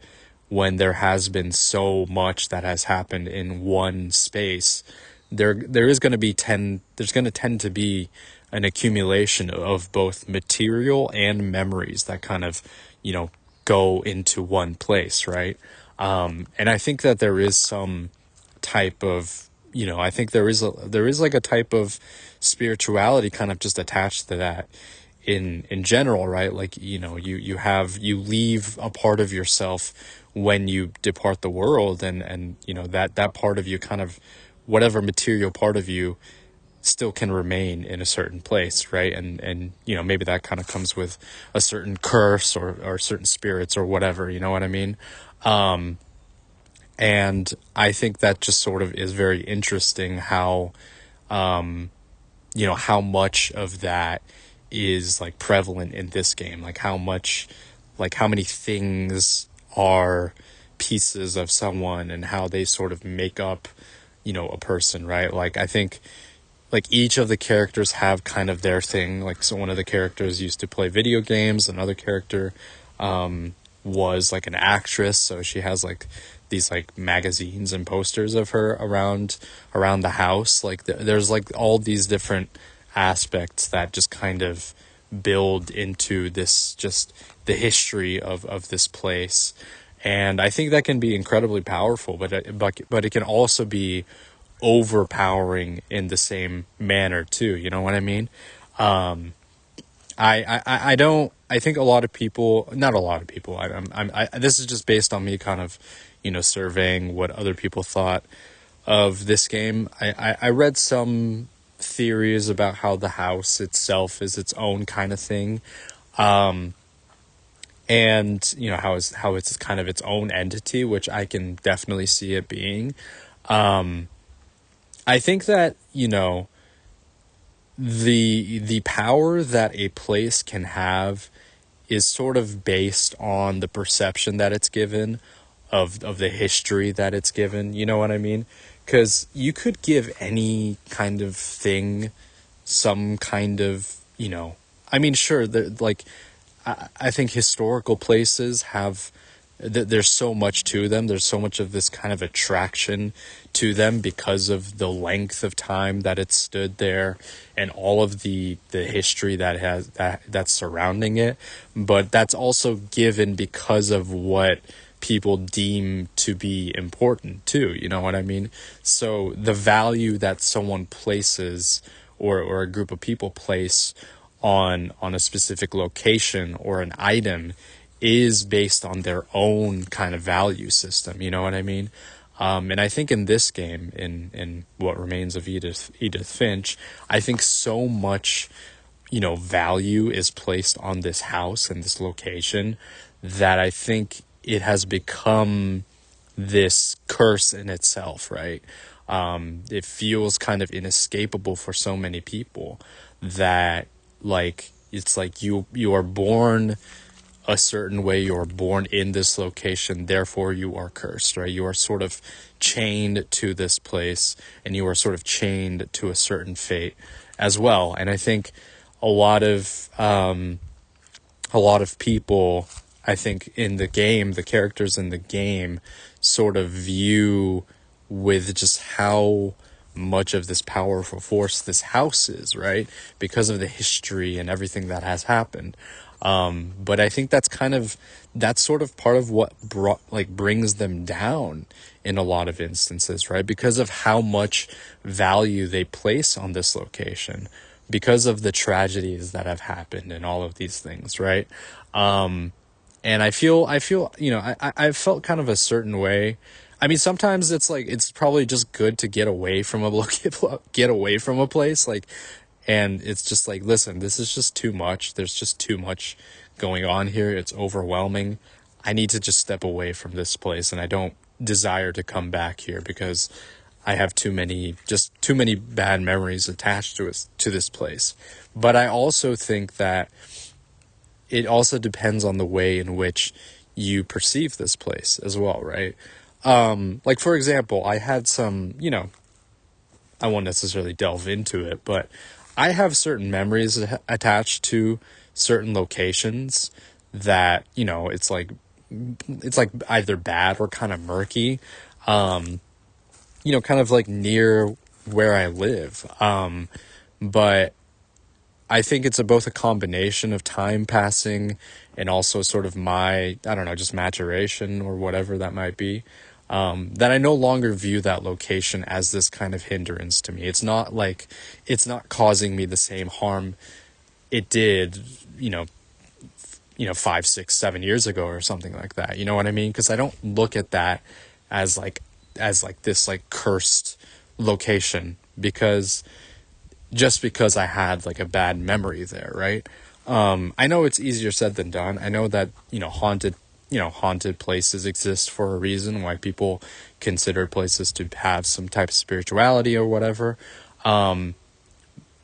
when there has been so much that has happened in one space, there is going to be there's going to tend to be an accumulation of both material and memories that kind of, go into one place, right? And I think that there is some type of, I think there is like a type of spirituality kind of just attached to that in general, right? Like, you leave a part of yourself when you depart the world, and that part of you kind of, whatever material part of you still can remain in a certain place, right? And maybe that kind of comes with a certain curse or certain spirits or whatever, you know what I mean? And I think that just sort of is very interesting how, how much of that is like prevalent in this game, like how many things are pieces of someone and how they sort of make up, a person, right? Like I think like each of the characters have kind of their thing. Like, so one of the characters used to play video games. Another character was like an actress, so she has like these like magazines and posters of her around the house. Like there's like all these different aspects that just kind of build into this, just the history of this place. And I think that can be incredibly powerful, but it can also be overpowering in the same manner too. You know what I mean? I don't. I think a lot of people, not a lot of people. This is just based on me kind of, surveying what other people thought of this game. I read some theories about how the house itself is its own kind of thing, and how it's kind of its own entity, which I can definitely see it being. I think that the power that a place can have is sort of based on the perception that it's given of the history that it's given. You know what I mean? Because you could give any kind of thing some kind of, I mean, sure, like I think historical places have, there's so much to them. There's so much of this kind of attraction to them because of the length of time that it stood there and all of the history that's surrounding it. But that's also given because of what people deem to be important too. You know what I mean? So the value that someone places or a group of people place on a specific location or an item is based on their own kind of value system. You know what I mean? And I think in this game, in What Remains of Edith Finch, I think so much, value is placed on this house and this location that I think it has become this curse in itself, right? It feels kind of inescapable for so many people that, like, it's like you are born a certain way, you are born in this location, therefore you are cursed, right? You are sort of chained to this place, and you are sort of chained to a certain fate as well. And I think a lot of people, I think in the game, the characters in the game sort of view with just how much of this powerful force this house is, right? Because of the history and everything that has happened. But I think that's sort of part of what brings them down in a lot of instances, right? Because of how much value they place on this location, because of the tragedies that have happened and all of these things, right? And I feel, I've felt kind of a certain way. I mean, sometimes it's like, it's probably just good to get away from a place, like, and it's just like, listen, this is just too much. There's just too much going on here. It's overwhelming. I need to just step away from this place, and I don't desire to come back here because I have too many bad memories attached to this place. But I also think that it also depends on the way in which you perceive this place as well, right? Like, for example, I had some, I won't necessarily delve into it, but I have certain memories attached to certain locations that, it's like either bad or kind of murky, kind of like near where I live. But I think it's both a combination of time passing and also sort of my, I don't know, just maturation or whatever that might be. That I no longer view that location as this kind of hindrance to me. It's not causing me the same harm it did, 5, 6, 7 years ago or something like that. You know what I mean? Because I don't look at that as this like cursed location because I had like a bad memory there, right? I know it's easier said than done. I know that, haunted places exist for a reason, why people consider places to have some type of spirituality or whatever.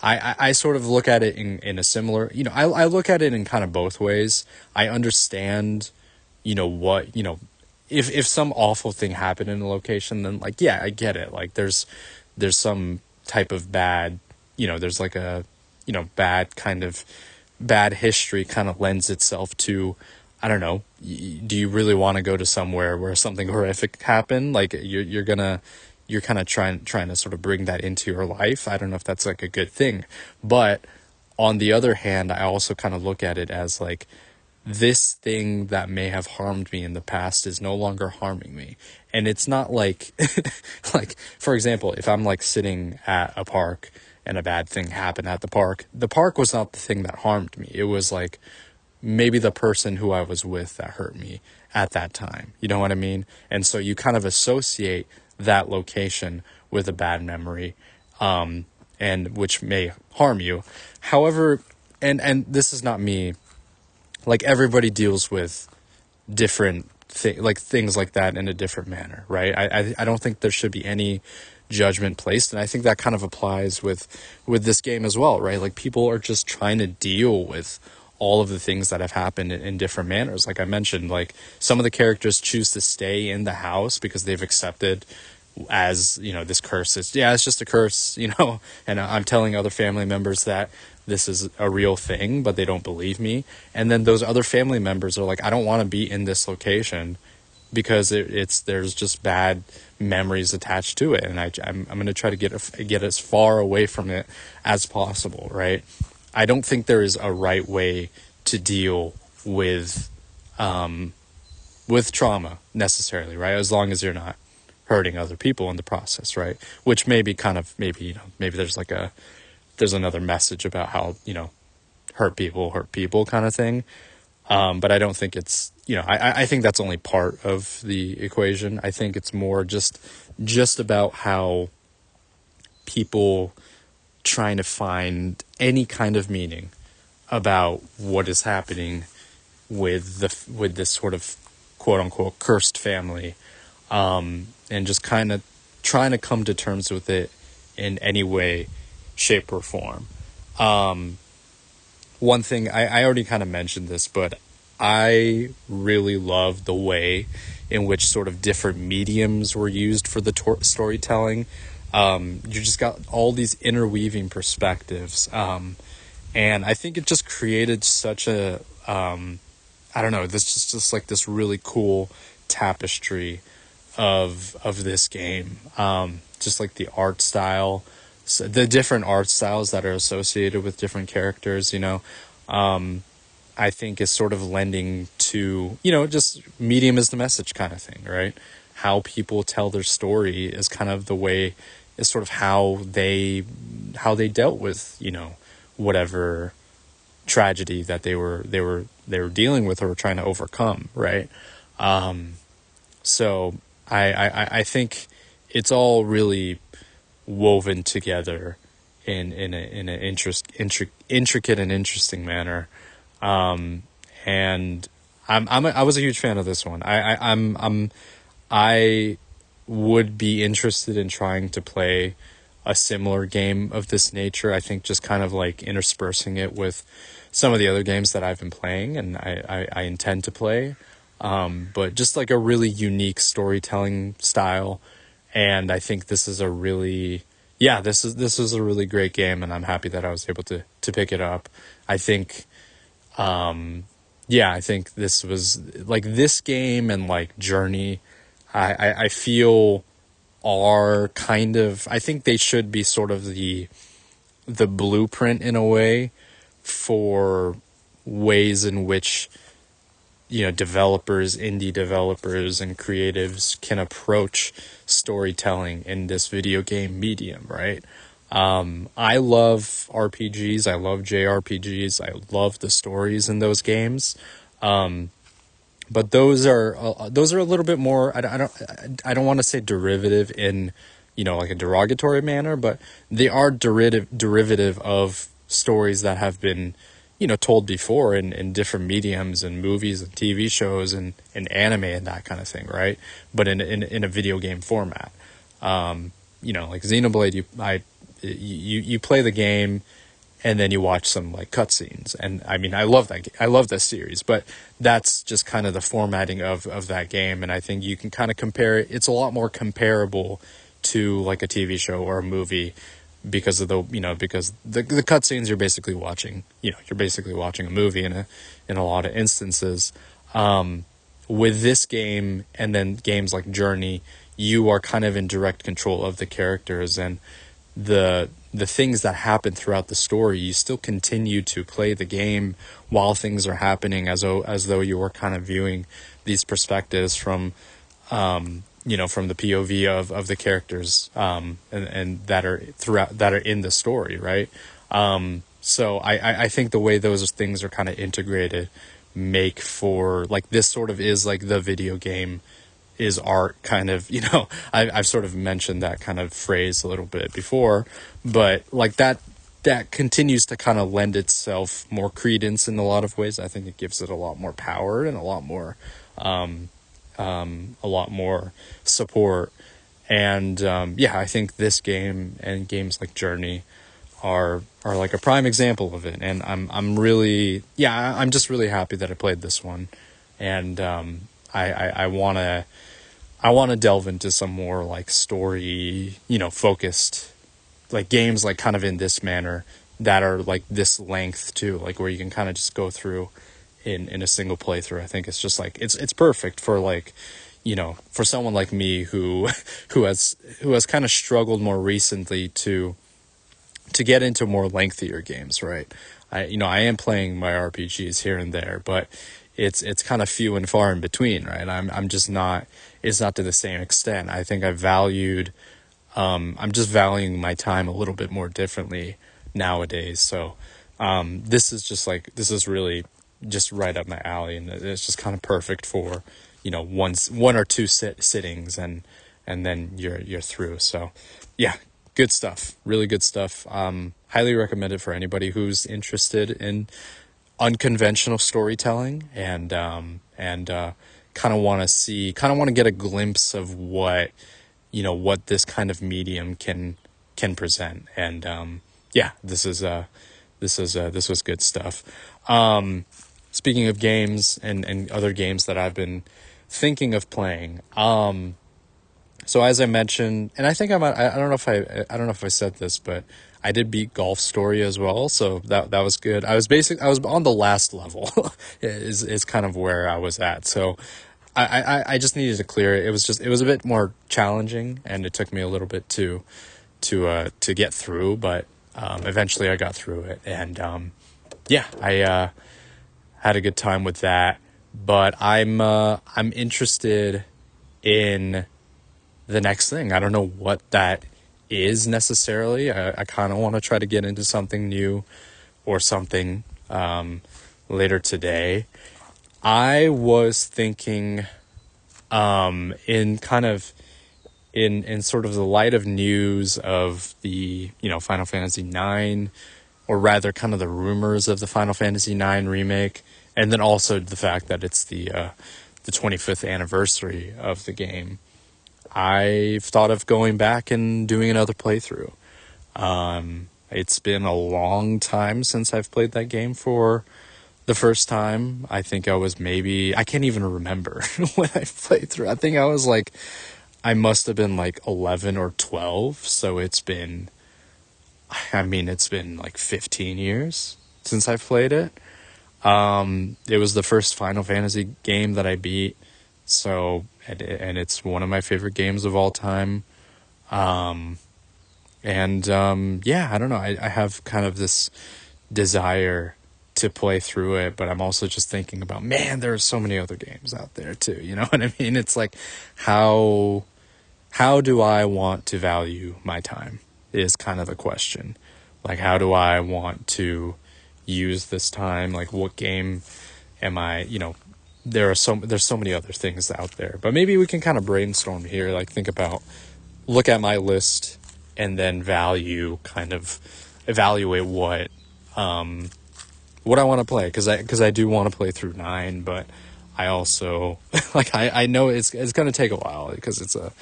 I sort of look at it in a similar, I look at it in kind of both ways. I understand, if some awful thing happened in a location, then like, yeah, I get it. Like there's some type of bad, there's like a, bad history kind of lends itself to, I don't know, do you really want to go to somewhere where something horrific happened? Like you're kind of trying to sort of bring that into your life. I don't know if that's like a good thing, but on the other hand, I also kind of look at it as like, this thing that may have harmed me in the past is no longer harming me. And it's not like, like, for example, if I'm like sitting at a park and a bad thing happened at the park was not the thing that harmed me. It was like, maybe the person who I was with that hurt me at that time. You know what I mean? And so you kind of associate that location with a bad memory, and which may harm you. However, and this is not me, like everybody deals with different things like that in a different manner, right? I don't think there should be any judgment placed, and I think that kind of applies with this game as well, right? Like people are just trying to deal with all of the things that have happened in different manners. Like I mentioned, like some of the characters choose to stay in the house because they've accepted as, this curse is, it's just a curse, and I'm telling other family members that this is a real thing, but they don't believe me. And then those other family members are like, I don't want to be in this location because there's just bad memories attached to it. And I'm going to try to get as far away from it as possible. Right. I don't think there is a right way to deal with trauma necessarily, right? As long as you're not hurting other people in the process, right? Which maybe there's another message about how, hurt people kind of thing. But I don't think it's, I think that's only part of the equation. I think it's more just about how people trying to find any kind of meaning about what is happening with this sort of quote unquote cursed family, and just kind of trying to come to terms with it in any way, shape, or form. One thing I already kind of mentioned this, but I really love the way in which sort of different mediums were used for the storytelling. You just got all these interweaving perspectives, and I think it just created such a I don't know, this just like this really cool tapestry of this game. Just like the art style, so the different art styles that are associated with different characters, I think is sort of lending to, just medium is the message kind of thing, right? How people tell their story is kind of the way, is sort of how they dealt with, whatever tragedy that they were dealing with or were trying to overcome, right? So I think it's all really woven together in an intricate and interesting manner. And I was a huge fan of this one. I would be interested in trying to play a similar game of this nature. I think just kind of like interspersing it with some of the other games that I've been playing and I intend to play. But just like a really unique storytelling style. And I think this is a really, this is a really great game, and I'm happy that I was able to pick it up. I think, I think this was like this game and like Journey, I feel are kind of, I think they should be sort of the blueprint in a way for ways in which developers, indie developers and creatives can approach storytelling in this video game medium, right? I love RPGs, I love JRPGs, I love the stories in those games. But those are a little bit more, I don't want to say derivative in, like a derogatory manner, but they are derivative of stories that have been, told before in different mediums and movies and TV shows and anime and that kind of thing, right? But in a video game format. Like Xenoblade, you play the game and then you watch some like cutscenes. And I mean, I love that. I love this series, but that's just kind of the formatting of that game. And I think you can kind of compare it. It's a lot more comparable to like a TV show or a movie because of because the cutscenes you're basically watching, you're basically watching a movie in a lot of instances. With this game and then games like Journey, you are kind of in direct control of the characters and the things that happen throughout the story. You still continue to play the game while things are happening as though you were kind of viewing these perspectives from from the POV of the characters and that are in the story, right? So I think the way those things are kind of integrated make for like this sort of is like the video game is art kind of, I've sort of mentioned that kind of phrase a little bit before, but like that continues to kind of lend itself more credence in a lot of ways. I think it gives it a lot more power and a lot more support. And I think this game and games like Journey are like a prime example of it. And I'm just really happy that I played this one. And I want to delve into some more like story, focused like games like kind of in this manner that are like this length too, like where you can kind of just go through in a single playthrough. I think it's just like it's perfect for like, for someone like me who has kind of struggled more recently to get into more lengthier games, right? I am playing my RPGs here and there, but it's kind of few and far in between, right? I'm just not, it's not to the same extent. I think I'm just valuing my time a little bit more differently nowadays. So this is really just right up my alley, and it's just kind of perfect for, one or two sittings, and then you're through. So yeah, good stuff, really good stuff. Highly recommend it for anybody who's interested in unconventional storytelling, and kind of want to get a glimpse of what this kind of medium can present. And yeah, this was good stuff. Speaking of games and other games that I've been thinking of playing, so as I mentioned, and I think I don't know if I said this, but I did beat Golf Story as well, so that was good. I was on the last level, is kind of where I was at. So I just needed to clear it. It was a bit more challenging, and it took me a little bit to get through, but eventually I got through it, and yeah, I had a good time with that. But I'm interested in the next thing. I don't know what that is necessarily. I kind of want to try to get into something new or something later today. I was thinking in sort of the light of news of the Final Fantasy IX, or rather kind of the rumors of the Final Fantasy IX remake, and then also the fact that it's the 25th anniversary of the game. I've thought of going back and doing another playthrough. It's been a long time since I've played that game for the first time. I think I can't even remember when I played through. I think I must have been like 11 or 12. So it's been like 15 years since I've played it. It was the first Final Fantasy game that I beat. So, and it's one of my favorite games of all time. Yeah, I don't know. I have kind of this desire to play through it, but I'm also just thinking about, man, there are so many other games out there too. You know what I mean? It's like, how do I want to value my time is kind of the question. Like, how do I want to use this time? Like, what game am I, there's so many other things out there, but maybe we can kind of brainstorm here, like look at my list and then evaluate what I want to play. Cause I do want to play through 9, but I also I know it's going to take a while because it's a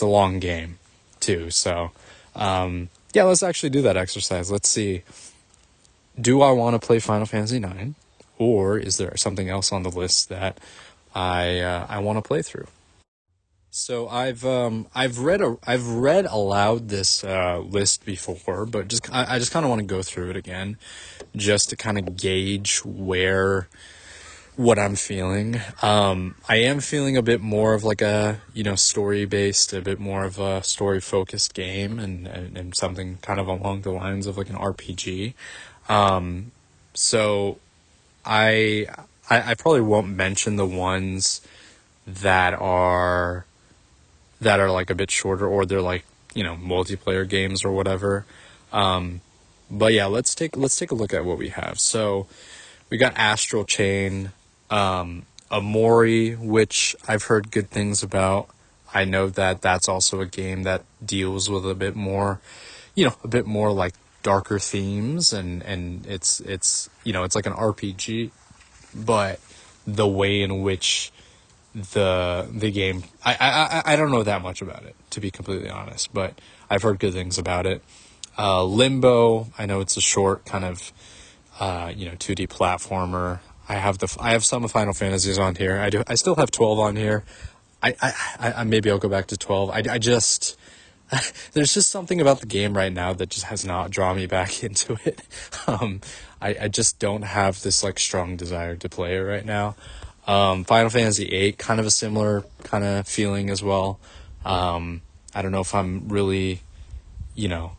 long game too. So, yeah, let's actually do that exercise. Let's see. Do I want to play Final Fantasy IX? Or is there something else on the list that I want to play through? So I've read aloud this list before, but I just kind of want to go through it again, just to kind of gauge what I'm feeling. I am feeling a bit more of like a story based, a bit more of a story focused game, and something kind of along the lines of like an RPG. So I probably won't mention the ones that are like a bit shorter, or they're like multiplayer games or whatever. But yeah, let's take a look at what we have. So we got Astral Chain, Amori, which I've heard good things about. I know that that's also a game that deals with a bit more like darker themes, and it's like an RPG, but the way in which the game, I don't know that much about it, to be completely honest, but I've heard good things about it. Limbo, I know it's a short kind of 2D platformer. I have some of Final Fantasies on here. I still have 12 on here. I maybe I'll go back to 12. I just there's just something about the game right now that just has not drawn me back into it. I just don't have this like strong desire to play it right now. Final Fantasy VIII, kind of a similar kind of feeling as well. I don't know if I'm really, I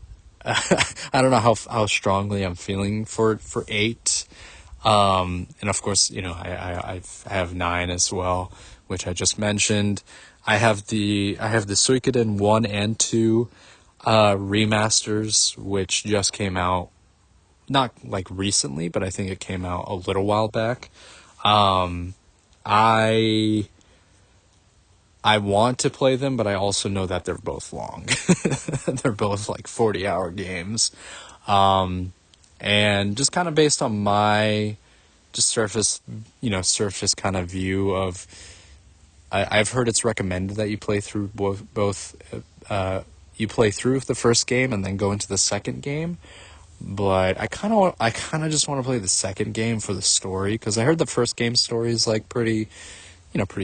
don't know how strongly I'm feeling for 8. And of course, I have 9 as well, which I just mentioned. I have the Suikoden 1 and 2 remasters, which just came out, not like recently, but I think it came out a little while back. Um, I I want to play them, but I also know that they're both long. They're both like 40-hour games. Um, and just kind of based on my just surface kind of view of, I've heard it's recommended that you play through both you play through the first game and then go into the second game. But I kind of just want to play the second game for the story, because I heard the first game story is like pretty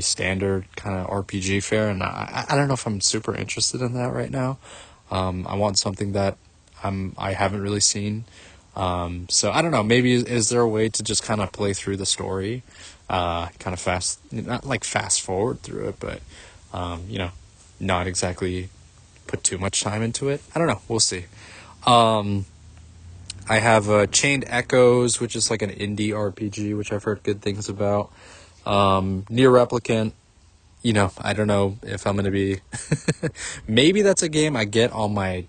standard kind of RPG fare, and I don't know if I'm super interested in that right now. I want something that I haven't really seen. So I don't know, maybe is there a way to just kind of play through the story, kind of not like fast forward through it, but, not exactly put too much time into it. I don't know. We'll see. I have Chained Echoes, which is like an indie RPG, which I've heard good things about. Near Replicant, I don't know if I'm going to be, maybe that's a game I get on my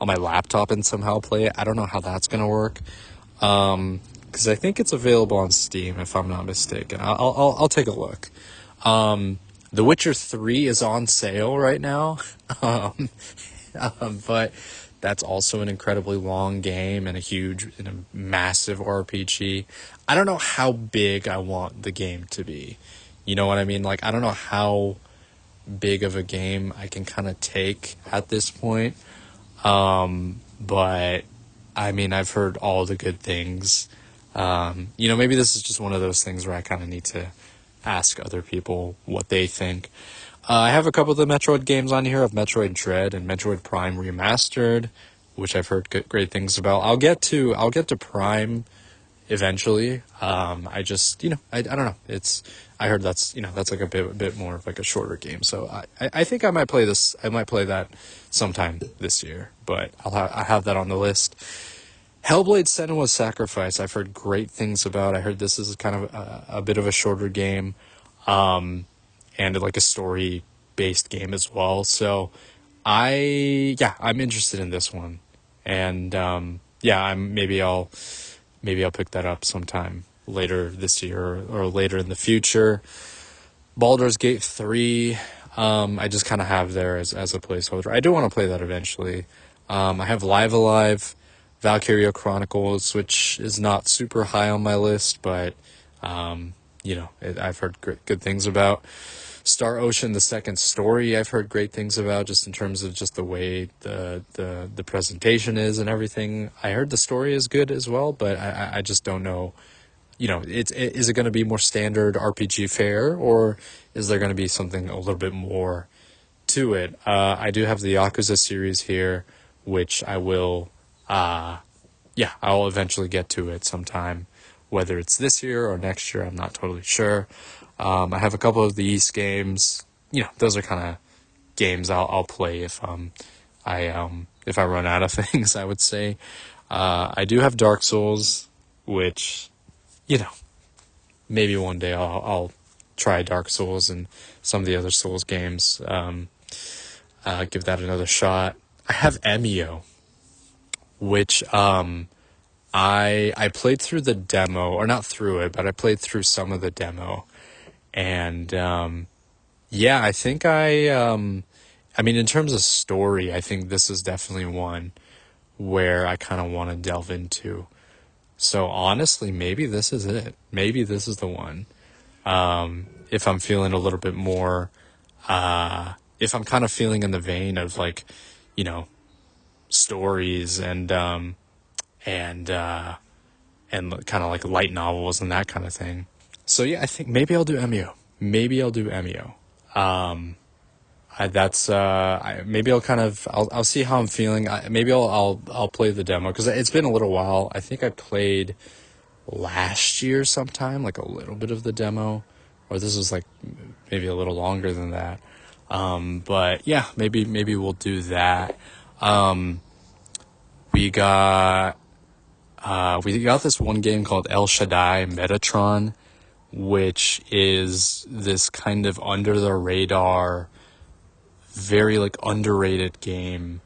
laptop and somehow play it. I don't know how that's going to work. Cause I think it's available on Steam, if I'm not mistaken. I'll take a look. The Witcher 3 is on sale right now. But that's also an incredibly long game and a massive RPG. I don't know how big I want the game to be. You know what I mean? Like, I don't know how big of a game I can kind of take at this point. But I mean, I've heard all the good things. Maybe this is just one of those things where I kind of need to ask other people what they think. I have a couple of the Metroid games on here of Metroid Dread and Metroid Prime Remastered, which I've heard great things about. I'll get to Prime eventually. I just, I don't know. I heard that's like a bit more of like a shorter game. So I think I might play this. I might play that sometime this year, but I have that on the list. Hellblade: Senua's Sacrifice, I've heard great things about. I heard this is kind of a bit of a shorter game, and like a story-based game as well. So I'm interested in this one, and maybe I'll pick that up sometime later this year or later in the future. Baldur's Gate 3, I just kind of have there as a placeholder. I do want to play that eventually. I have Live Alive, Valkyria Chronicles, which is not super high on my list, but, I've heard good things about. Star Ocean, the second story, I've heard great things about, just in terms of just the way the presentation is and everything. I heard the story is good as well, but I just don't know. Is it going to be more standard RPG fare, or is there going to be something a little bit more to it? I do have the Yakuza series here, which I will, I'll eventually get to it sometime, whether it's this year or next year, I'm not totally sure. I have a couple of the East games. Those are kind of games I'll play if I run out of things, I would say. I do have Dark Souls, which, maybe one day I'll try Dark Souls and some of the other Souls games. Give that another shot. I have Emio, which I played through the demo, or not through it, but I played through some of the demo. And I think in terms of story, I think this is definitely one where I kind of want to delve into. So honestly, maybe this is it. Maybe this is the one. If I'm feeling a little bit more, if I'm kind of feeling in the vein of like, stories and kind of like light novels and that kind of thing. So I think maybe I'll do Emio. Maybe I'll see how I'm feeling. Maybe I'll play the demo, because it's been a little while. I think I played last year sometime, like a little bit of the demo, or this was like maybe a little longer than that. But maybe we'll do that. We got this one game called El Shaddai Metatron, which is this kind of under the radar, very like underrated game.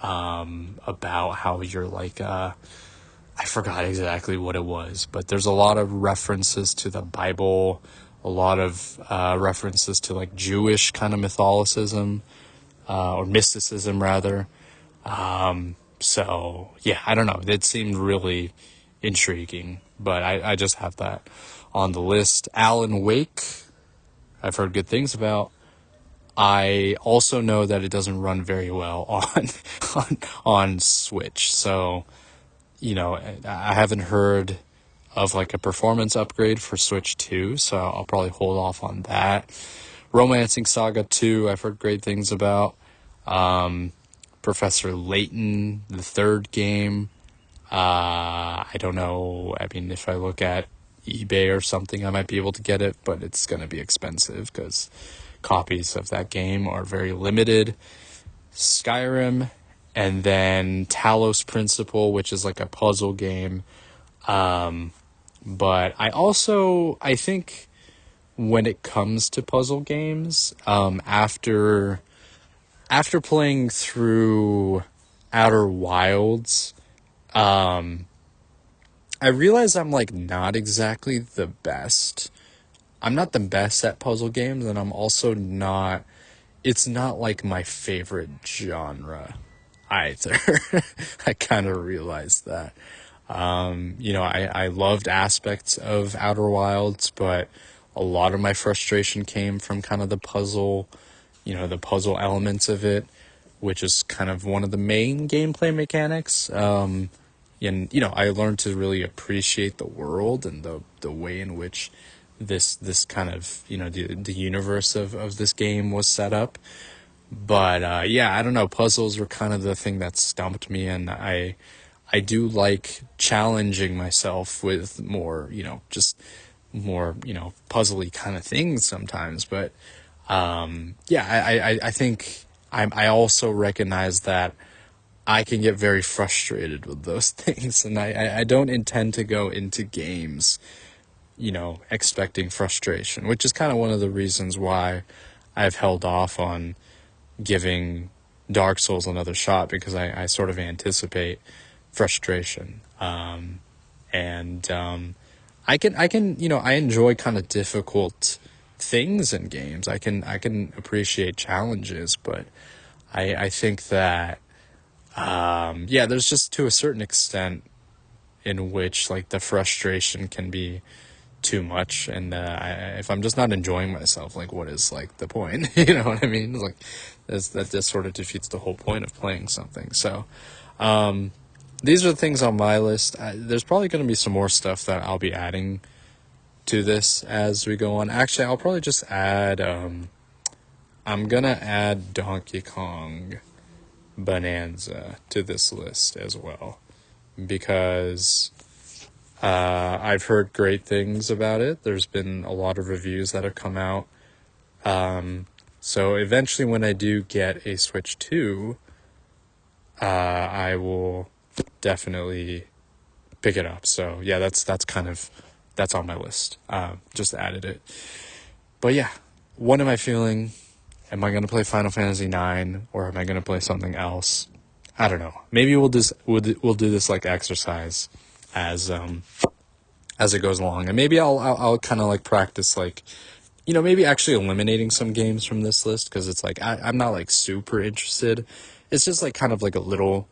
about how you're like, I forgot exactly what it was, but there's a lot of references to the Bible, a lot of references to like Jewish kind of Catholicism, or mysticism rather. So yeah, I don't know. It seemed really intriguing, but I just have that on the list. Alan Wake, I've heard good things about. I also know that it doesn't run very well on Switch. So, I haven't heard of like a performance upgrade for Switch 2, so I'll probably hold off on that. Romancing Saga 2, I've heard great things about. Professor Layton, the third game. I don't know. I mean, if I look at eBay or something, I might be able to get it, but it's going to be expensive because copies of that game are very limited. Skyrim, and then Talos Principle, which is like a puzzle game. But I think when it comes to puzzle games, after playing through Outer Wilds, I realize I'm like not exactly the best. I'm not the best at puzzle games, and I'm also not, it's not like my favorite genre either. I kind of realized that. I loved aspects of Outer Wilds, but a lot of my frustration came from kind of the puzzle elements of it, which is kind of one of the main gameplay mechanics. And, I learned to really appreciate the world and the way in which this kind of, the universe of this game was set up. But, I don't know, puzzles were kind of the thing that stumped me, and I do like challenging myself with more, just more, puzzly kind of things sometimes. But, I think I also recognize that I can get very frustrated with those things, and I don't intend to go into games, expecting frustration, which is kind of one of the reasons why I've held off on giving Dark Souls another shot, because I sort of anticipate frustration. I can, I enjoy kind of difficult things in games. I can appreciate challenges, but I think that, there's just to a certain extent in which like the frustration can be too much, and if I'm just not enjoying myself, like what is like the point? You know what I mean? Like that just sort of defeats the whole point of playing something. So these are the things on my list. There's probably going to be some more stuff that I'll be adding to this as we go on. Actually, I'll probably just add I'm gonna add Donkey Kong Bonanza to this list as well, because I've heard great things about it. There's been a lot of reviews that have come out. So eventually when I do get a Switch 2, I will definitely pick it up. So yeah, that's on my list. Just added it. But yeah, what am I feeling? Am I going to play Final Fantasy IX, or am I going to play something else? I don't know. Maybe we'll do this like exercise as it goes along, and maybe I'll kind of like practice, like, maybe actually eliminating some games from this list, because it's like I'm not like super interested. It's just like kind of like a little,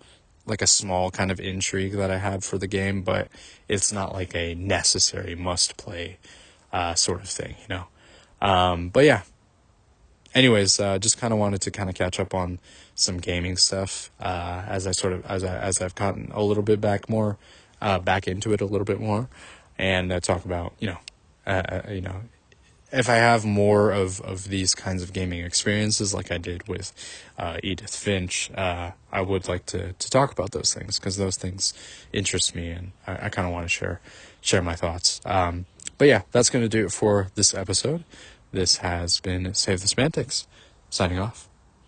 like a small kind of intrigue that I have for the game, but it's not like a necessary must play sort of thing, but yeah. Anyways, just kind of wanted to kind of catch up on some gaming stuff as I've gotten a little bit back into it a little bit more, and talk about if I have more of these kinds of gaming experiences like I did with Edith Finch, I would like to talk about those things, because those things interest me, and I kind of want to share my thoughts. But yeah, that's going to do it for this episode. This has been Save the Semantics, signing off.